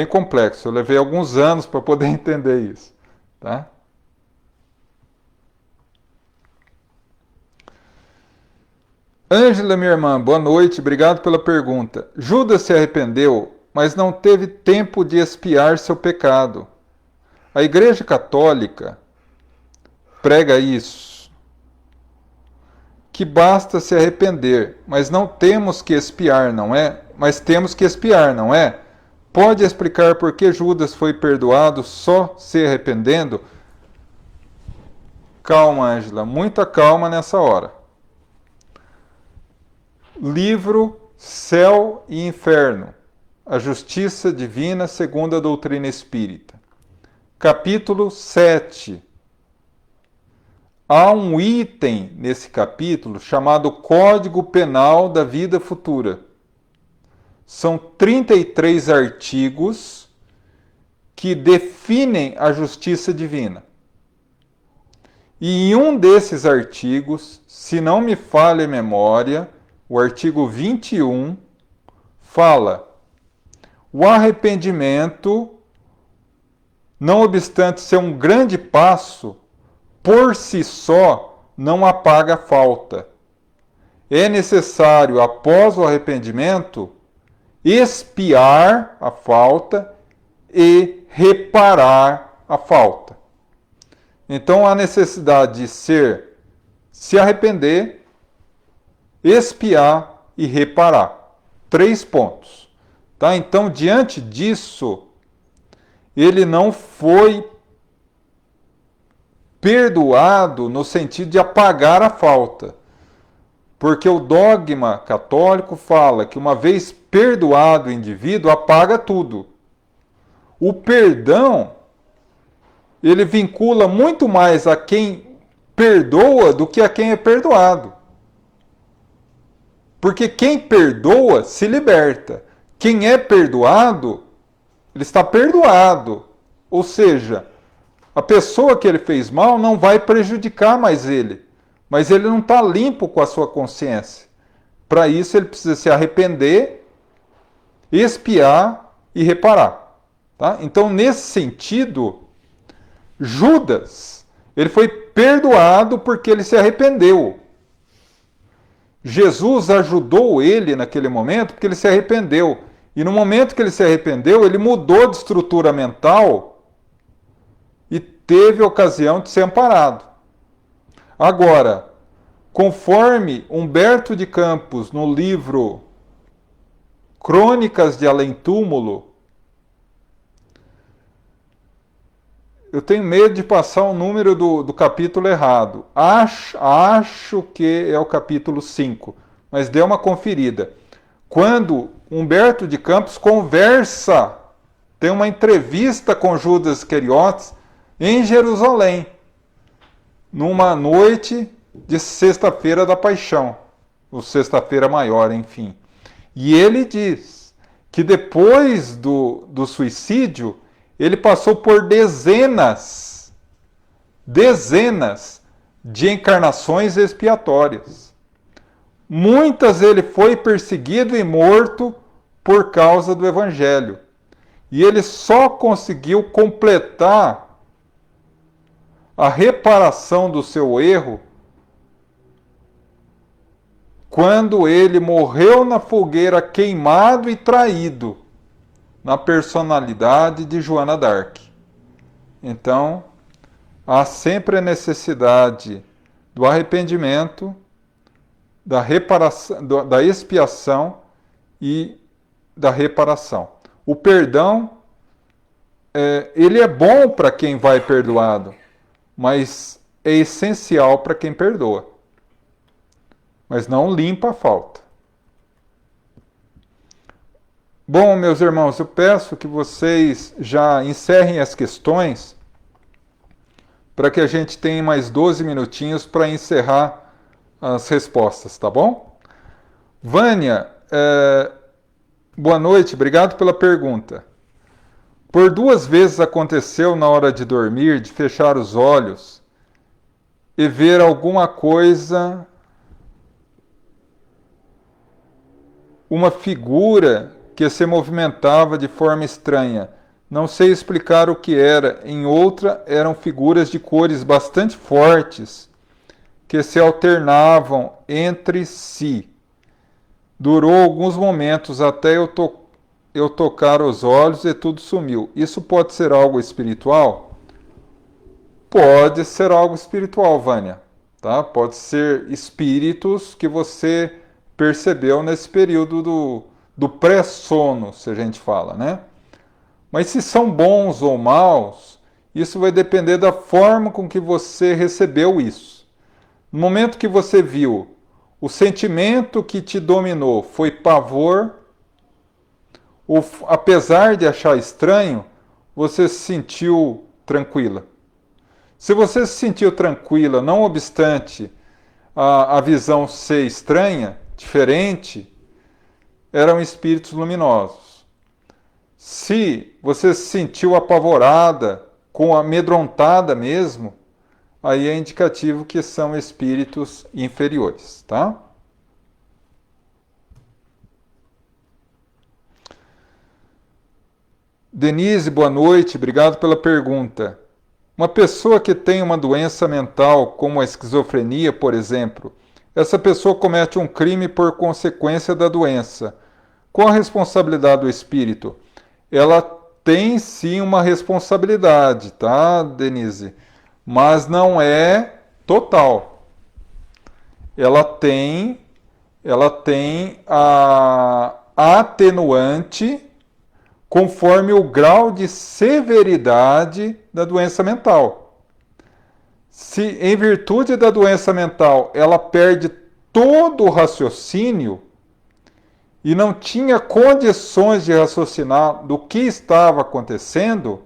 complexo. Eu levei alguns anos para poder entender isso, tá? Ângela, minha irmã, boa noite, obrigado pela pergunta. Judas se arrependeu, mas não teve tempo de expiar seu pecado. A Igreja Católica prega isso, que basta se arrepender, mas não temos que expiar, não é? Mas temos que expiar, não é? Pode explicar por que Judas foi perdoado só se arrependendo? Calma, Ângela, muita calma nessa hora. Livro Céu e Inferno, a Justiça Divina segundo a Doutrina Espírita. Capítulo 7. Há um item nesse capítulo chamado Código Penal da Vida Futura. São 33 artigos que definem a justiça divina. E em um desses artigos, se não me falha a memória, o artigo 21 fala: o arrependimento, não obstante ser um grande passo, por si só não apaga a falta. É necessário, após o arrependimento, expiar a falta e reparar a falta. Então há necessidade de se arrepender, expiar e reparar. 3 pontos. Tá? Então, diante disso, ele não foi perdoado no sentido de apagar a falta. Porque o dogma católico fala que uma vez perdoado o indivíduo, apaga tudo. O perdão, ele vincula muito mais a quem perdoa do que a quem é perdoado. Porque quem perdoa se liberta. Quem é perdoado, ele está perdoado. Ou seja, a pessoa que ele fez mal não vai prejudicar mais ele. Mas ele não está limpo com a sua consciência. Para isso ele precisa se arrepender, expiar e reparar. Tá? Então, nesse sentido, Judas, ele foi perdoado porque ele se arrependeu. Jesus ajudou ele naquele momento porque ele se arrependeu. E no momento que ele se arrependeu, ele mudou de estrutura mental e teve a ocasião de ser amparado. Agora, conforme Humberto de Campos, no livro Crônicas de Além-Túmulo, eu tenho medo de passar o número do capítulo errado. Acho que é o capítulo 5, mas dê uma conferida. Quando Humberto de Campos conversa, tem uma entrevista com Judas Iscariotes em Jerusalém, numa noite de sexta-feira da paixão, ou sexta-feira maior, enfim. E ele diz que depois do suicídio, ele passou por dezenas de encarnações expiatórias. Muitas ele foi perseguido e morto por causa do Evangelho. E ele só conseguiu completar a reparação do seu erro quando ele morreu na fogueira queimado e traído na personalidade de Joana d'Arc. Então, há sempre a necessidade do arrependimento, da reparação, da expiação e da reparação. O perdão, ele é bom para quem vai perdoado, mas é essencial para quem perdoa. Mas não limpa a falta. Bom, meus irmãos, eu peço que vocês já encerrem as questões para que a gente tenha mais 12 minutinhos para encerrar as respostas, tá bom? Vânia, boa noite, obrigado pela pergunta. Por 2 vezes aconteceu na hora de dormir, de fechar os olhos e ver alguma coisa, uma figura que se movimentava de forma estranha. Não sei explicar o que era. Em outra, eram figuras de cores bastante fortes que se alternavam entre si. Durou alguns momentos até eu tocar os olhos e tudo sumiu. Isso pode ser algo espiritual? Pode ser algo espiritual, Vânia. Tá? Pode ser espíritos que você percebeu nesse período do pré-sono, se a gente fala, né? Mas se são bons ou maus, isso vai depender da forma com que você recebeu isso. No momento que você viu, o sentimento que te dominou foi pavor, ou apesar de achar estranho, você se sentiu tranquila. Se você se sentiu tranquila, não obstante a visão ser estranha, diferente, eram espíritos luminosos. Se você se sentiu apavorada, amedrontada mesmo, aí é indicativo que são espíritos inferiores, tá? Denise, boa noite, obrigado pela pergunta. Uma pessoa que tem uma doença mental, como a esquizofrenia, por exemplo, essa pessoa comete um crime por consequência da doença. Qual a responsabilidade do espírito? Ela tem sim uma responsabilidade, tá, Denise? Mas não é total. Ela tem a atenuante conforme o grau de severidade da doença mental. Se em virtude da doença mental ela perde todo o raciocínio e não tinha condições de raciocinar do que estava acontecendo,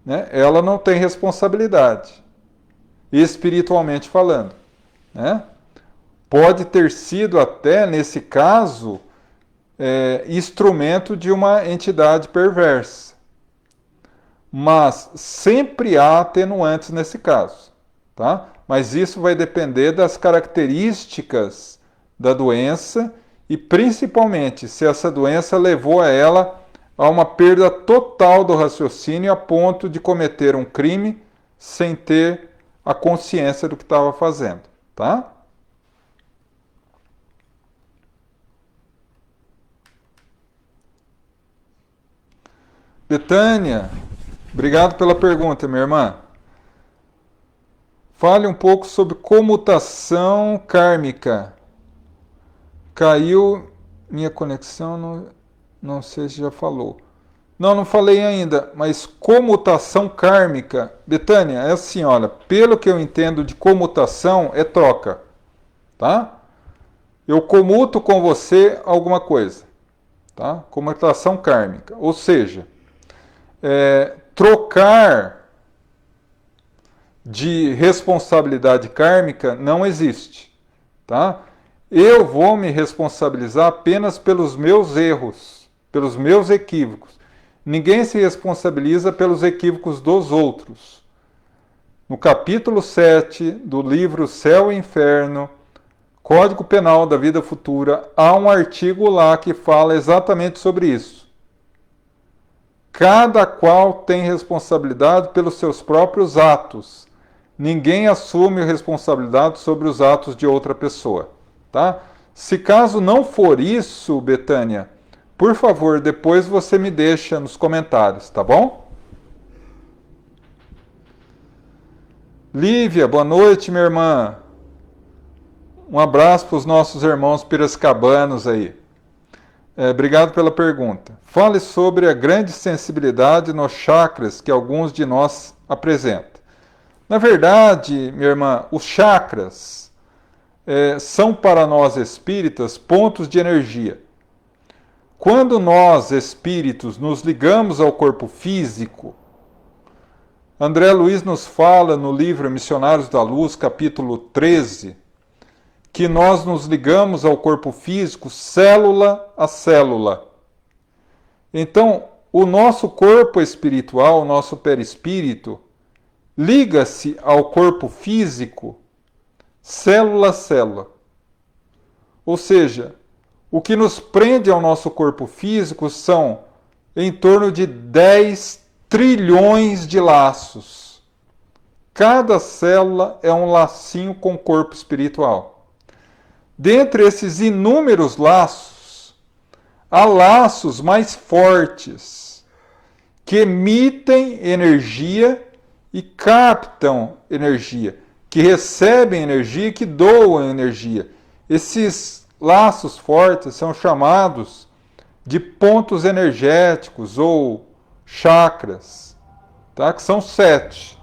né, ela não tem responsabilidade, espiritualmente falando, né? Pode ter sido até, nesse caso, instrumento de uma entidade perversa. Mas sempre há atenuantes nesse caso, tá? Mas isso vai depender das características da doença e principalmente se essa doença levou a ela há uma perda total do raciocínio a ponto de cometer um crime sem ter a consciência do que estava fazendo, tá? Betânia, obrigado pela pergunta, minha irmã. Fale um pouco sobre comutação kármica. Caiu minha conexão, não sei se já falou. Não falei ainda, mas comutação kármica. Betânia, é assim, olha, pelo que eu entendo de comutação, é troca, tá? Eu comuto com você alguma coisa, tá? Comutação kármica, ou seja, trocar de responsabilidade kármica não existe, tá? Eu vou me responsabilizar apenas pelos meus erros, pelos meus equívocos. Ninguém se responsabiliza pelos equívocos dos outros. No capítulo 7 do livro Céu e Inferno, Código Penal da Vida Futura, há um artigo lá que fala exatamente sobre isso. Cada qual tem responsabilidade pelos seus próprios atos. Ninguém assume a responsabilidade sobre os atos de outra pessoa, tá? Se caso não for isso, Betânia, por favor, depois você me deixa nos comentários, tá bom? Lívia, boa noite, minha irmã. Um abraço para os nossos irmãos piracicabanos aí. Obrigado pela pergunta. Fale sobre a grande sensibilidade nos chakras que alguns de nós apresentam. Na verdade, minha irmã, os chakras são para nós espíritas pontos de energia. Quando nós, espíritos, nos ligamos ao corpo físico, André Luiz nos fala no livro Missionários da Luz, capítulo 13, que nós nos ligamos ao corpo físico célula a célula. Então, o nosso corpo espiritual, o nosso perispírito, liga-se ao corpo físico célula a célula. Ou seja, o que nos prende ao nosso corpo físico são em torno de 10 trilhões de laços. Cada célula é um lacinho com o corpo espiritual. Dentre esses inúmeros laços, há laços mais fortes, que emitem energia e captam energia, que recebem energia e que doam energia. Esses laços fortes são chamados de pontos energéticos ou chakras, tá? Que são 7.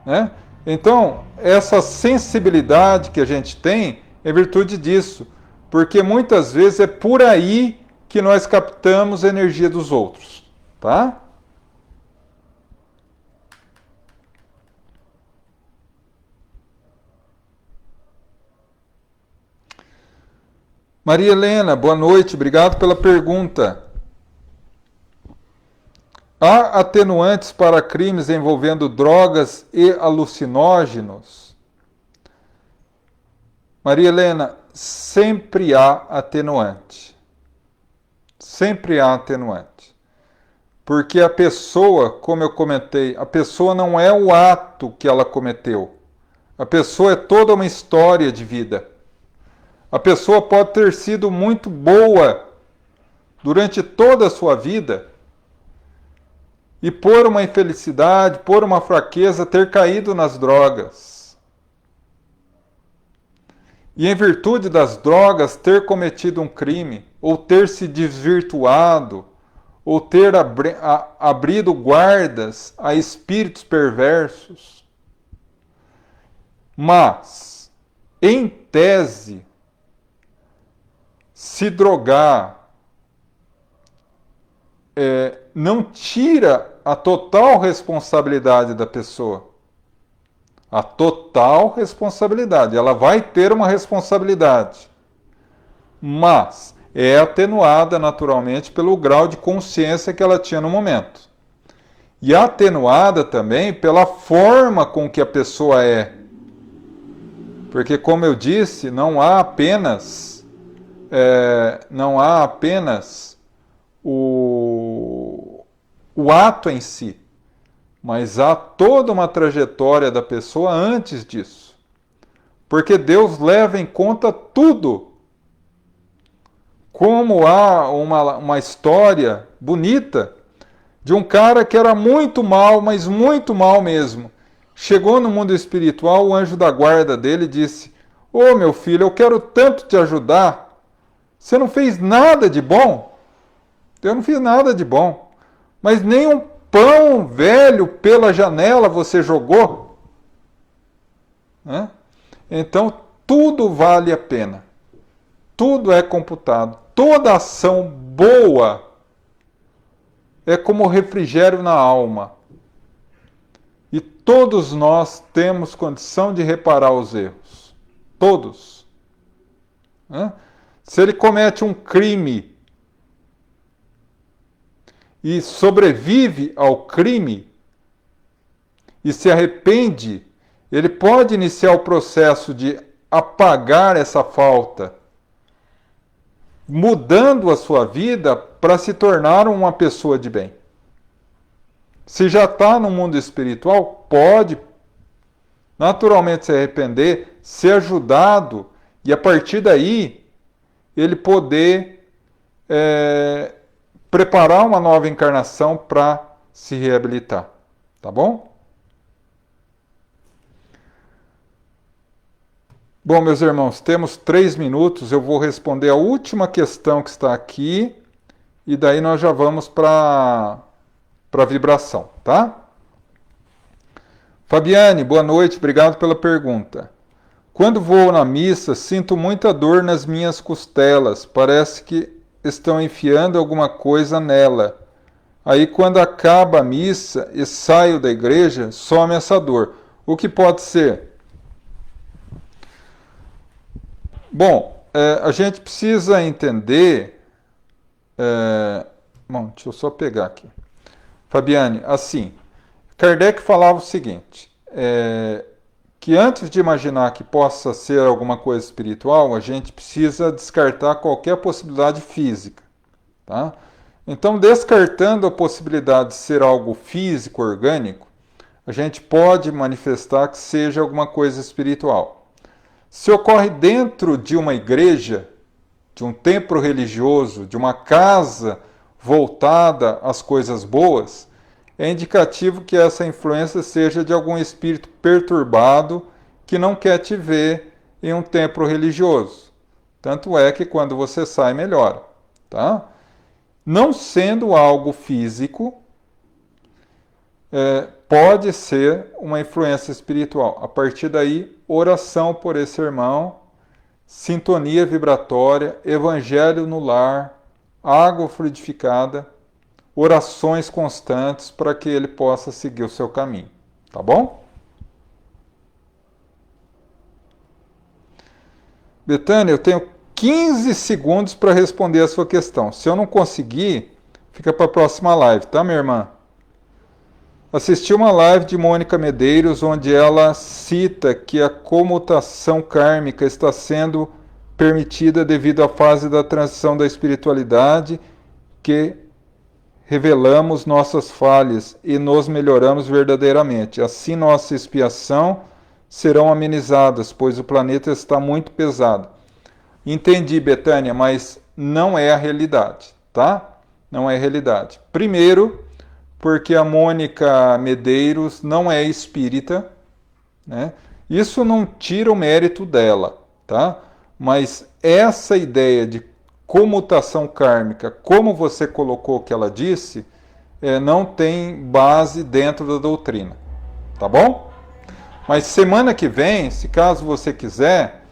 Né? Então, essa sensibilidade que a gente tem é virtude disso, porque muitas vezes é por aí que nós captamos a energia dos outros. Tá? Maria Helena, boa noite, obrigado pela pergunta. Há atenuantes para crimes envolvendo drogas e alucinógenos? Maria Helena, sempre há atenuante. Sempre há atenuante. Porque a pessoa, como eu comentei, a pessoa não é o ato que ela cometeu. A pessoa é toda uma história de vida. A pessoa pode ter sido muito boa durante toda a sua vida e por uma infelicidade, por uma fraqueza, ter caído nas drogas. E em virtude das drogas, ter cometido um crime, ou ter se desvirtuado, ou ter abrido guardas a espíritos perversos. Mas, em tese, se drogar não tira a total responsabilidade da pessoa. A total responsabilidade. Ela vai ter uma responsabilidade. Mas é atenuada naturalmente pelo grau de consciência que ela tinha no momento. E atenuada também pela forma com que a pessoa é. Porque, como eu disse, não há apenas o ato em si, mas há toda uma trajetória da pessoa antes disso. Porque Deus leva em conta tudo. Como há uma história bonita de um cara que era muito mal, mas muito mal mesmo. Chegou no mundo espiritual, o anjo da guarda dele disse: Ô meu filho, eu quero tanto te ajudar. Você não fez nada de bom? Eu não fiz nada de bom. Mas nem um pão velho pela janela você jogou? Né? Então, tudo vale a pena. Tudo é computado. Toda ação boa é como refrigério na alma. E todos nós temos condição de reparar os erros. Todos. Né? Se ele comete um crime e sobrevive ao crime e se arrepende, ele pode iniciar o processo de apagar essa falta, mudando a sua vida para se tornar uma pessoa de bem. Se já está no mundo espiritual, pode naturalmente se arrepender, ser ajudado e a partir daí ele poder preparar uma nova encarnação para se reabilitar. Tá bom? Bom, meus irmãos, temos 3 minutos. Eu vou responder a última questão que está aqui e daí nós já vamos para a vibração, tá? Fabiane, boa noite, obrigado pela pergunta. Quando vou na missa, sinto muita dor nas minhas costelas, parece que estão enfiando alguma coisa nela. Aí quando acaba a missa e saio da igreja, some essa dor. O que pode ser? Bom, a gente precisa entender... bom, deixa eu só pegar aqui. Fabiane, assim, Kardec falava o seguinte, que antes de imaginar que possa ser alguma coisa espiritual, a gente precisa descartar qualquer possibilidade física. Tá? Então, descartando a possibilidade de ser algo físico, orgânico, a gente pode manifestar que seja alguma coisa espiritual. Se ocorre dentro de uma igreja, de um templo religioso, de uma casa voltada às coisas boas, é indicativo que essa influência seja de algum espírito perturbado que não quer te ver em um templo religioso. Tanto é que quando você sai, melhora. Tá? Não sendo algo físico, pode ser uma influência espiritual. A partir daí, oração por esse irmão, sintonia vibratória, evangelho no lar, água fluidificada, orações constantes para que ele possa seguir o seu caminho. Tá bom? Betânia, eu tenho 15 segundos para responder a sua questão. Se eu não conseguir, fica para a próxima live, tá, minha irmã? Assisti uma live de Mônica Medeiros, onde ela cita que a comutação kármica está sendo permitida devido à fase da transição da espiritualidade, que revelamos nossas falhas e nos melhoramos verdadeiramente. Assim, nossa expiação serão amenizadas, pois o planeta está muito pesado. Entendi, Betânia, mas não é a realidade, tá? Não é a realidade. Primeiro, porque a Mônica Medeiros não é espírita, né? Isso não tira o mérito dela, tá? Mas essa ideia de comutação kármica, como você colocou que ela disse, não tem base dentro da doutrina, tá bom? Mas semana que vem, se caso você quiser,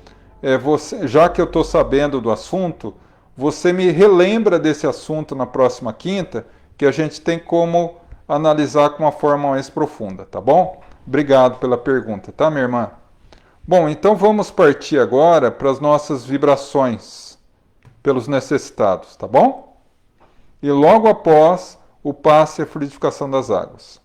já que eu estou sabendo do assunto, você me relembra desse assunto na próxima quinta, que a gente tem como analisar com uma forma mais profunda, tá bom? Obrigado pela pergunta, tá, minha irmã? Bom, então vamos partir agora para as nossas vibrações pelos necessitados, tá bom? E logo após o passe e a fluidificação das águas.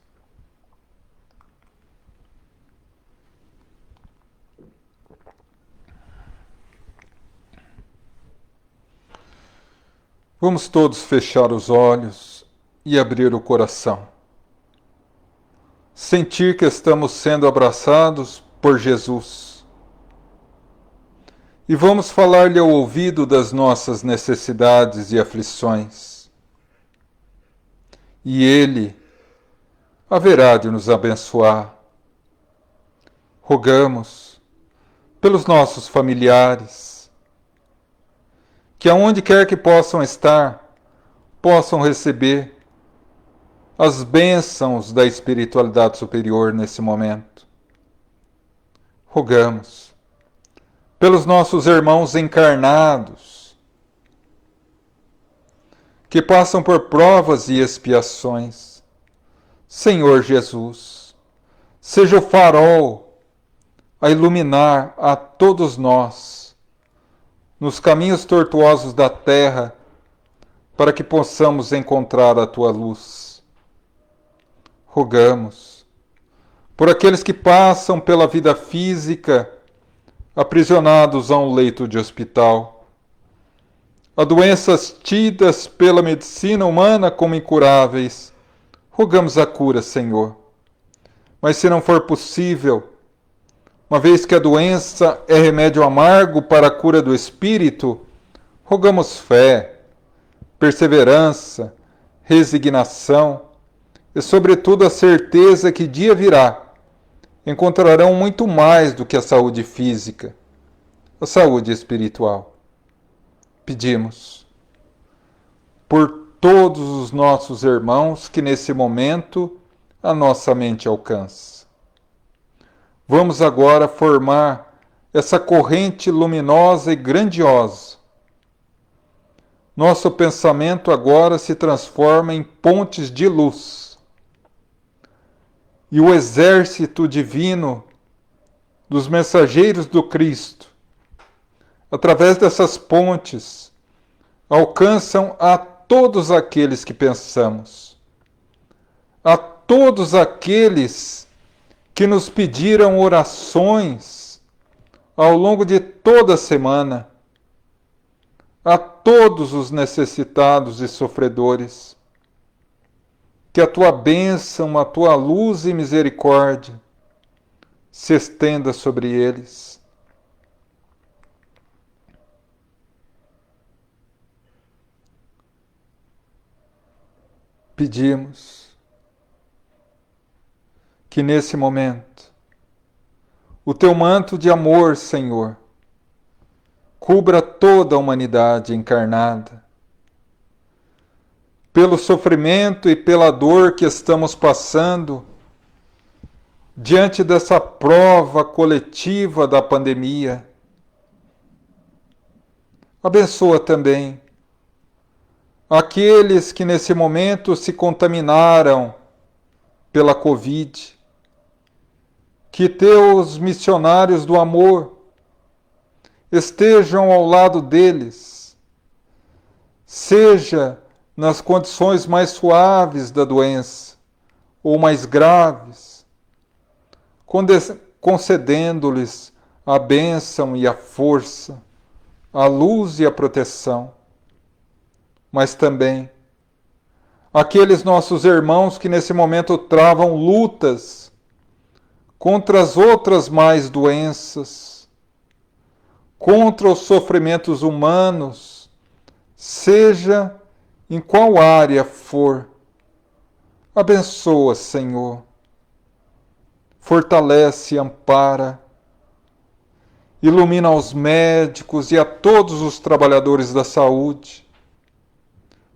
Vamos todos fechar os olhos e abrir o coração. Sentir que estamos sendo abraçados por Jesus. E vamos falar-lhe ao ouvido das nossas necessidades e aflições. E Ele haverá de nos abençoar. Rogamos pelos nossos familiares, que aonde quer que possam estar, possam receber as bênçãos da espiritualidade superior nesse momento. Rogamos pelos nossos irmãos encarnados, que passam por provas e expiações. Senhor Jesus, seja o farol a iluminar a todos nós nos caminhos tortuosos da terra, para que possamos encontrar a tua luz. Rogamos por aqueles que passam pela vida física, aprisionados a um leito de hospital, a doenças tidas pela medicina humana como incuráveis. Rogamos a cura, Senhor. Mas se não for possível, uma vez que a doença é remédio amargo para a cura do espírito, rogamos fé, perseverança, resignação e, sobretudo, a certeza que dia virá encontrarão muito mais do que a saúde física, a saúde espiritual. Pedimos por todos os nossos irmãos que nesse momento a nossa mente alcança. Vamos agora formar essa corrente luminosa e grandiosa. Nosso pensamento agora se transforma em pontes de luz. E o exército divino dos mensageiros do Cristo, através dessas pontes, alcançam a todos aqueles que pensamos, a todos aqueles que nos pediram orações ao longo de toda a semana, a todos os necessitados e sofredores. Que a tua bênção, a tua luz e misericórdia se estenda sobre eles. Pedimos que nesse momento o teu manto de amor, Senhor, cubra toda a humanidade encarnada. Pelo sofrimento e pela dor que estamos passando, diante dessa prova coletiva da pandemia. Abençoa também aqueles que nesse momento se contaminaram pela Covid. Que teus missionários do amor estejam ao lado deles, seja nas condições mais suaves da doença ou mais graves, concedendo-lhes a bênção e a força, a luz e a proteção. Mas também aqueles nossos irmãos que nesse momento travam lutas contra as outras mais doenças, contra os sofrimentos humanos, seja em qual área for. Abençoa, Senhor. Fortalece e ampara. Ilumina os médicos e a todos os trabalhadores da saúde,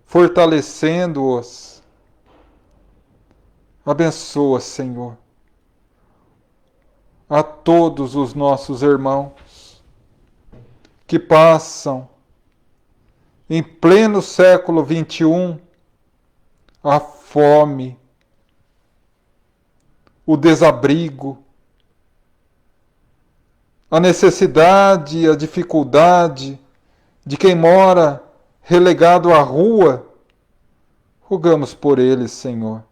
fortalecendo-os. Abençoa, Senhor, a todos os nossos irmãos que passam em pleno século XXI a fome, o desabrigo, a necessidade e a dificuldade de quem mora relegado à rua. Rogamos por eles, Senhor.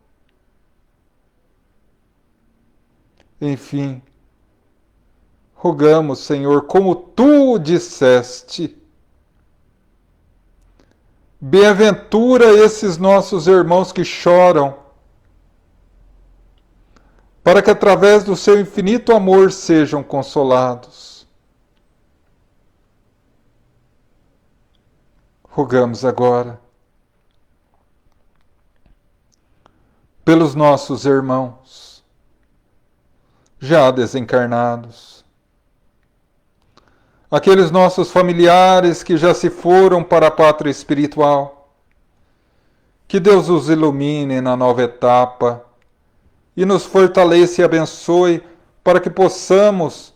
Enfim, rogamos, Senhor, como tu disseste, Bem-aventura esses nossos irmãos que choram, para que através do seu infinito amor sejam consolados. Rogamos agora pelos nossos irmãos já desencarnados, aqueles nossos familiares que já se foram para a pátria espiritual. Que Deus os ilumine na nova etapa e nos fortaleça e abençoe para que possamos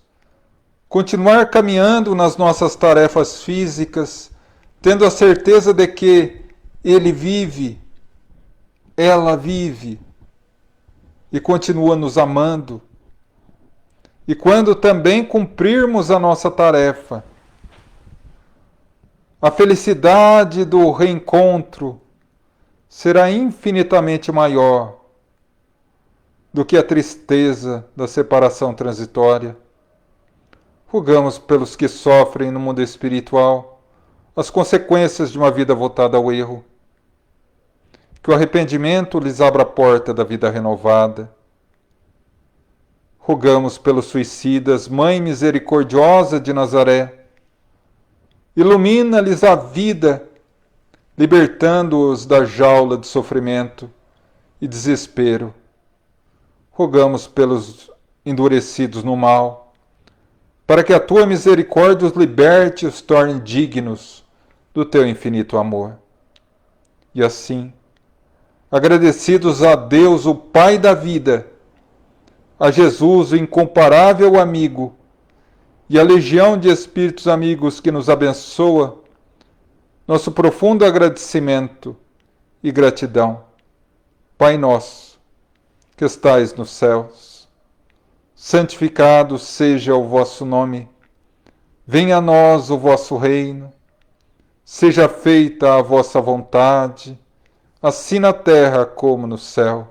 continuar caminhando nas nossas tarefas físicas, tendo a certeza de que Ele vive, ela vive e continua nos amando. E quando também cumprirmos a nossa tarefa, a felicidade do reencontro será infinitamente maior do que a tristeza da separação transitória. Rogamos pelos que sofrem no mundo espiritual as consequências de uma vida voltada ao erro. Que o arrependimento lhes abra a porta da vida renovada. Rogamos pelos suicidas, Mãe misericordiosa de Nazaré, ilumina-lhes a vida, libertando-os da jaula de sofrimento e desespero. Rogamos pelos endurecidos no mal, para que a tua misericórdia os liberte e os torne dignos do teu infinito amor. E assim, agradecidos a Deus, o Pai da vida, a Jesus, o incomparável amigo, e a legião de espíritos amigos que nos abençoa, nosso profundo agradecimento e gratidão. Pai nosso, que estais nos céus, santificado seja o vosso nome. Venha a nós o vosso reino. Seja feita a vossa vontade, assim na terra como no céu.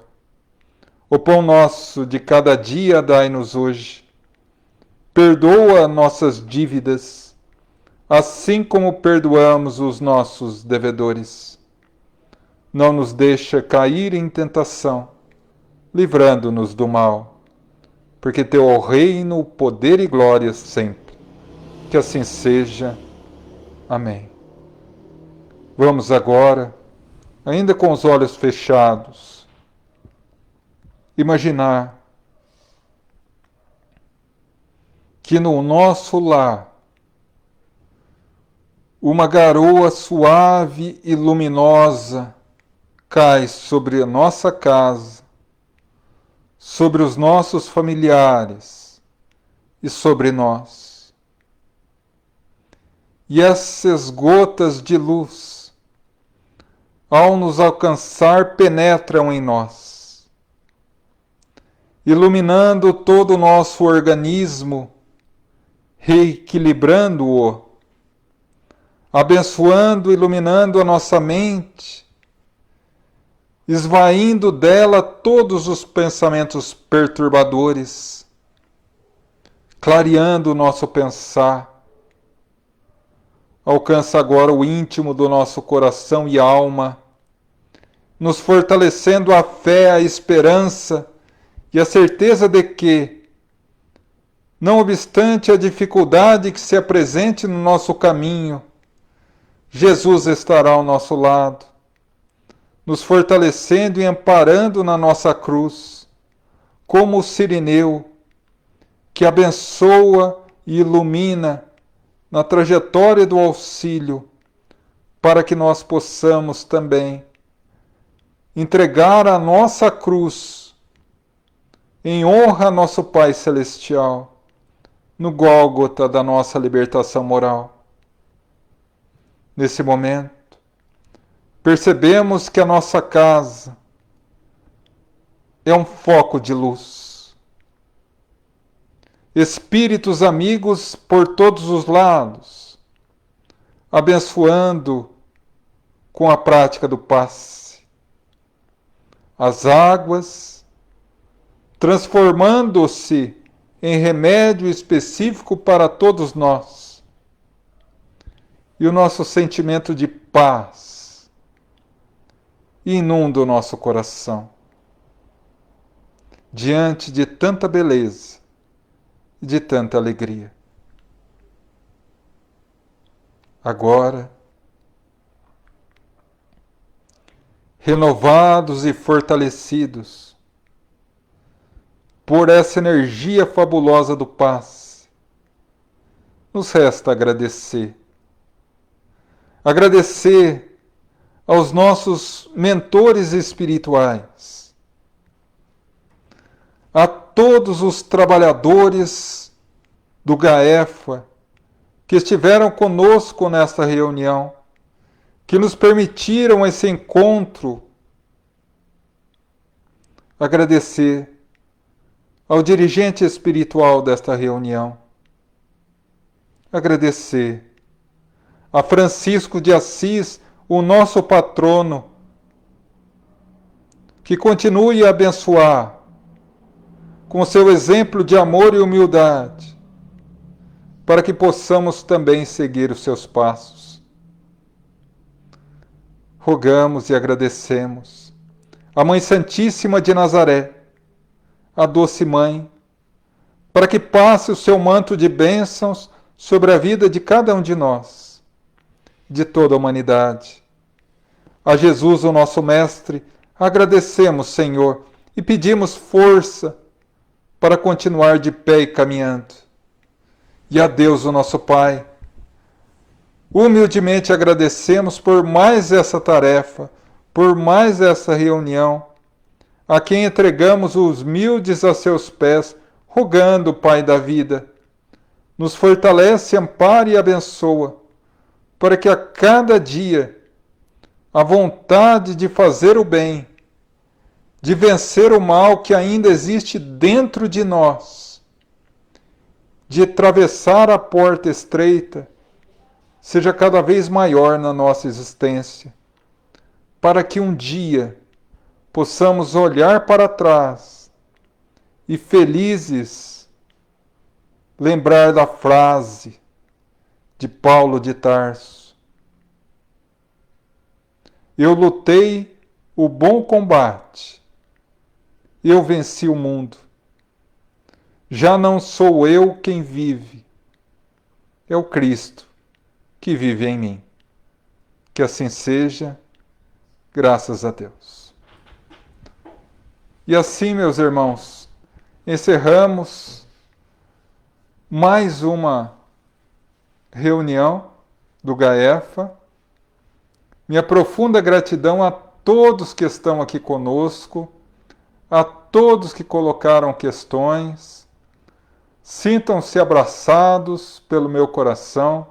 O pão nosso de cada dia dai-nos hoje. Perdoa nossas dívidas, assim como perdoamos os nossos devedores. Não nos deixa cair em tentação, livrando-nos do mal. Porque teu é o reino, o poder e glória sempre. Que assim seja. Amém. Vamos agora, ainda com os olhos fechados, imaginar que no nosso lar uma garoa suave e luminosa cai sobre a nossa casa, sobre os nossos familiares e sobre nós. E essas gotas de luz, ao nos alcançar, penetram em nós, iluminando todo o nosso organismo, reequilibrando-o, abençoando, iluminando a nossa mente, esvaindo dela todos os pensamentos perturbadores, clareando o nosso pensar. Alcança agora o íntimo do nosso coração e alma, nos fortalecendo a fé, a esperança e a certeza de que, não obstante a dificuldade que se apresente no nosso caminho, Jesus estará ao nosso lado, nos fortalecendo e amparando na nossa cruz, como o sirineu, que abençoa e ilumina na trajetória do auxílio, para que nós possamos também entregar a nossa cruz em honra a nosso Pai Celestial, no Gólgota da nossa libertação moral. Nesse momento, percebemos que a nossa casa é um foco de luz. Espíritos amigos por todos os lados, abençoando com a prática do passe. As águas, transformando-se em remédio específico para todos nós. E o nosso sentimento de paz, e inunda o nosso coração. Diante de tanta beleza e de tanta alegria. Agora, renovados e fortalecidos por essa energia fabulosa do passe, nos resta agradecer. Agradecer aos nossos mentores espirituais, a todos os trabalhadores do GAEFA que estiveram conosco nesta reunião, que nos permitiram esse encontro. Agradecer ao dirigente espiritual desta reunião. Agradecer a Francisco de Assis, o nosso patrono, que continue a abençoar com seu exemplo de amor e humildade, para que possamos também seguir os seus passos. Rogamos e agradecemos a Mãe Santíssima de Nazaré, a doce Mãe, para que passe o seu manto de bênçãos sobre a vida de cada um de nós, de toda a humanidade. A Jesus, o nosso Mestre, agradecemos, Senhor, e pedimos força para continuar de pé e caminhando. E a Deus, o nosso Pai, humildemente agradecemos por mais essa tarefa, por mais essa reunião, a quem entregamos os humildes a seus pés, rogando, Pai da vida, nos fortalece, ampara e abençoa, para que a cada dia a vontade de fazer o bem, de vencer o mal que ainda existe dentro de nós, de atravessar a porta estreita, seja cada vez maior na nossa existência, para que um dia possamos olhar para trás e felizes lembrar da frase de Paulo de Tarso: eu lutei o bom combate, eu venci o mundo. Já não sou eu quem vive, é o Cristo que vive em mim. Que assim seja, graças a Deus. E assim, meus irmãos, encerramos mais uma reunião do GAEFA. Minha profunda gratidão a todos que estão aqui conosco, a todos que colocaram questões. Sintam-se abraçados pelo meu coração.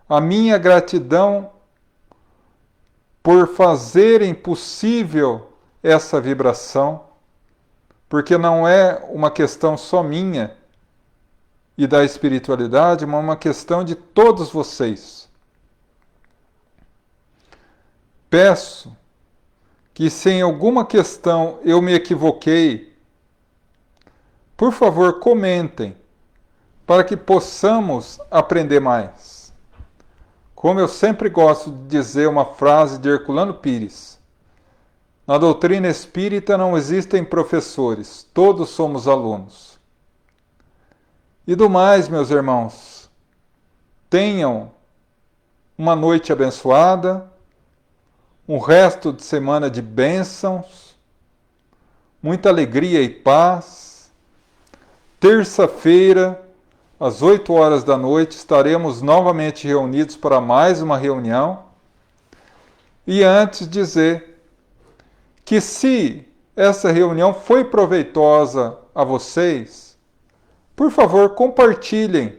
A minha gratidão por fazerem possível essa vibração, porque não é uma questão só minha e da espiritualidade, mas uma questão de todos vocês. Peço que, se em alguma questão eu me equivoquei, por favor, comentem, para que possamos aprender mais. Como eu sempre gosto de dizer uma frase de Herculano Pires: na doutrina espírita não existem professores, todos somos alunos. E do mais, meus irmãos, tenham uma noite abençoada, um resto de semana de bênçãos, muita alegria e paz. Terça-feira, às 8 horas da noite, estaremos novamente reunidos para mais uma reunião. E antes dizer que, se essa reunião foi proveitosa a vocês, por favor, compartilhem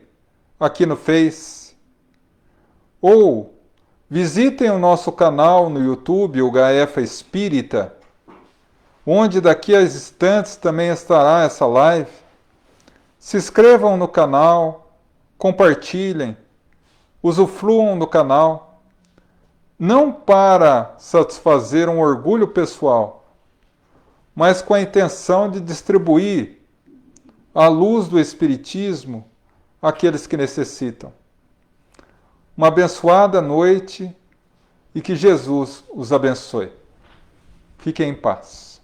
aqui no Face. Ou visitem o nosso canal no YouTube, o GAEFA Espírita, onde daqui a instantes também estará essa live. Se inscrevam no canal, compartilhem, usufruam do canal, não para satisfazer um orgulho pessoal, mas com a intenção de distribuir a luz do Espiritismo àqueles que necessitam. Uma abençoada noite e que Jesus os abençoe. Fiquem em paz.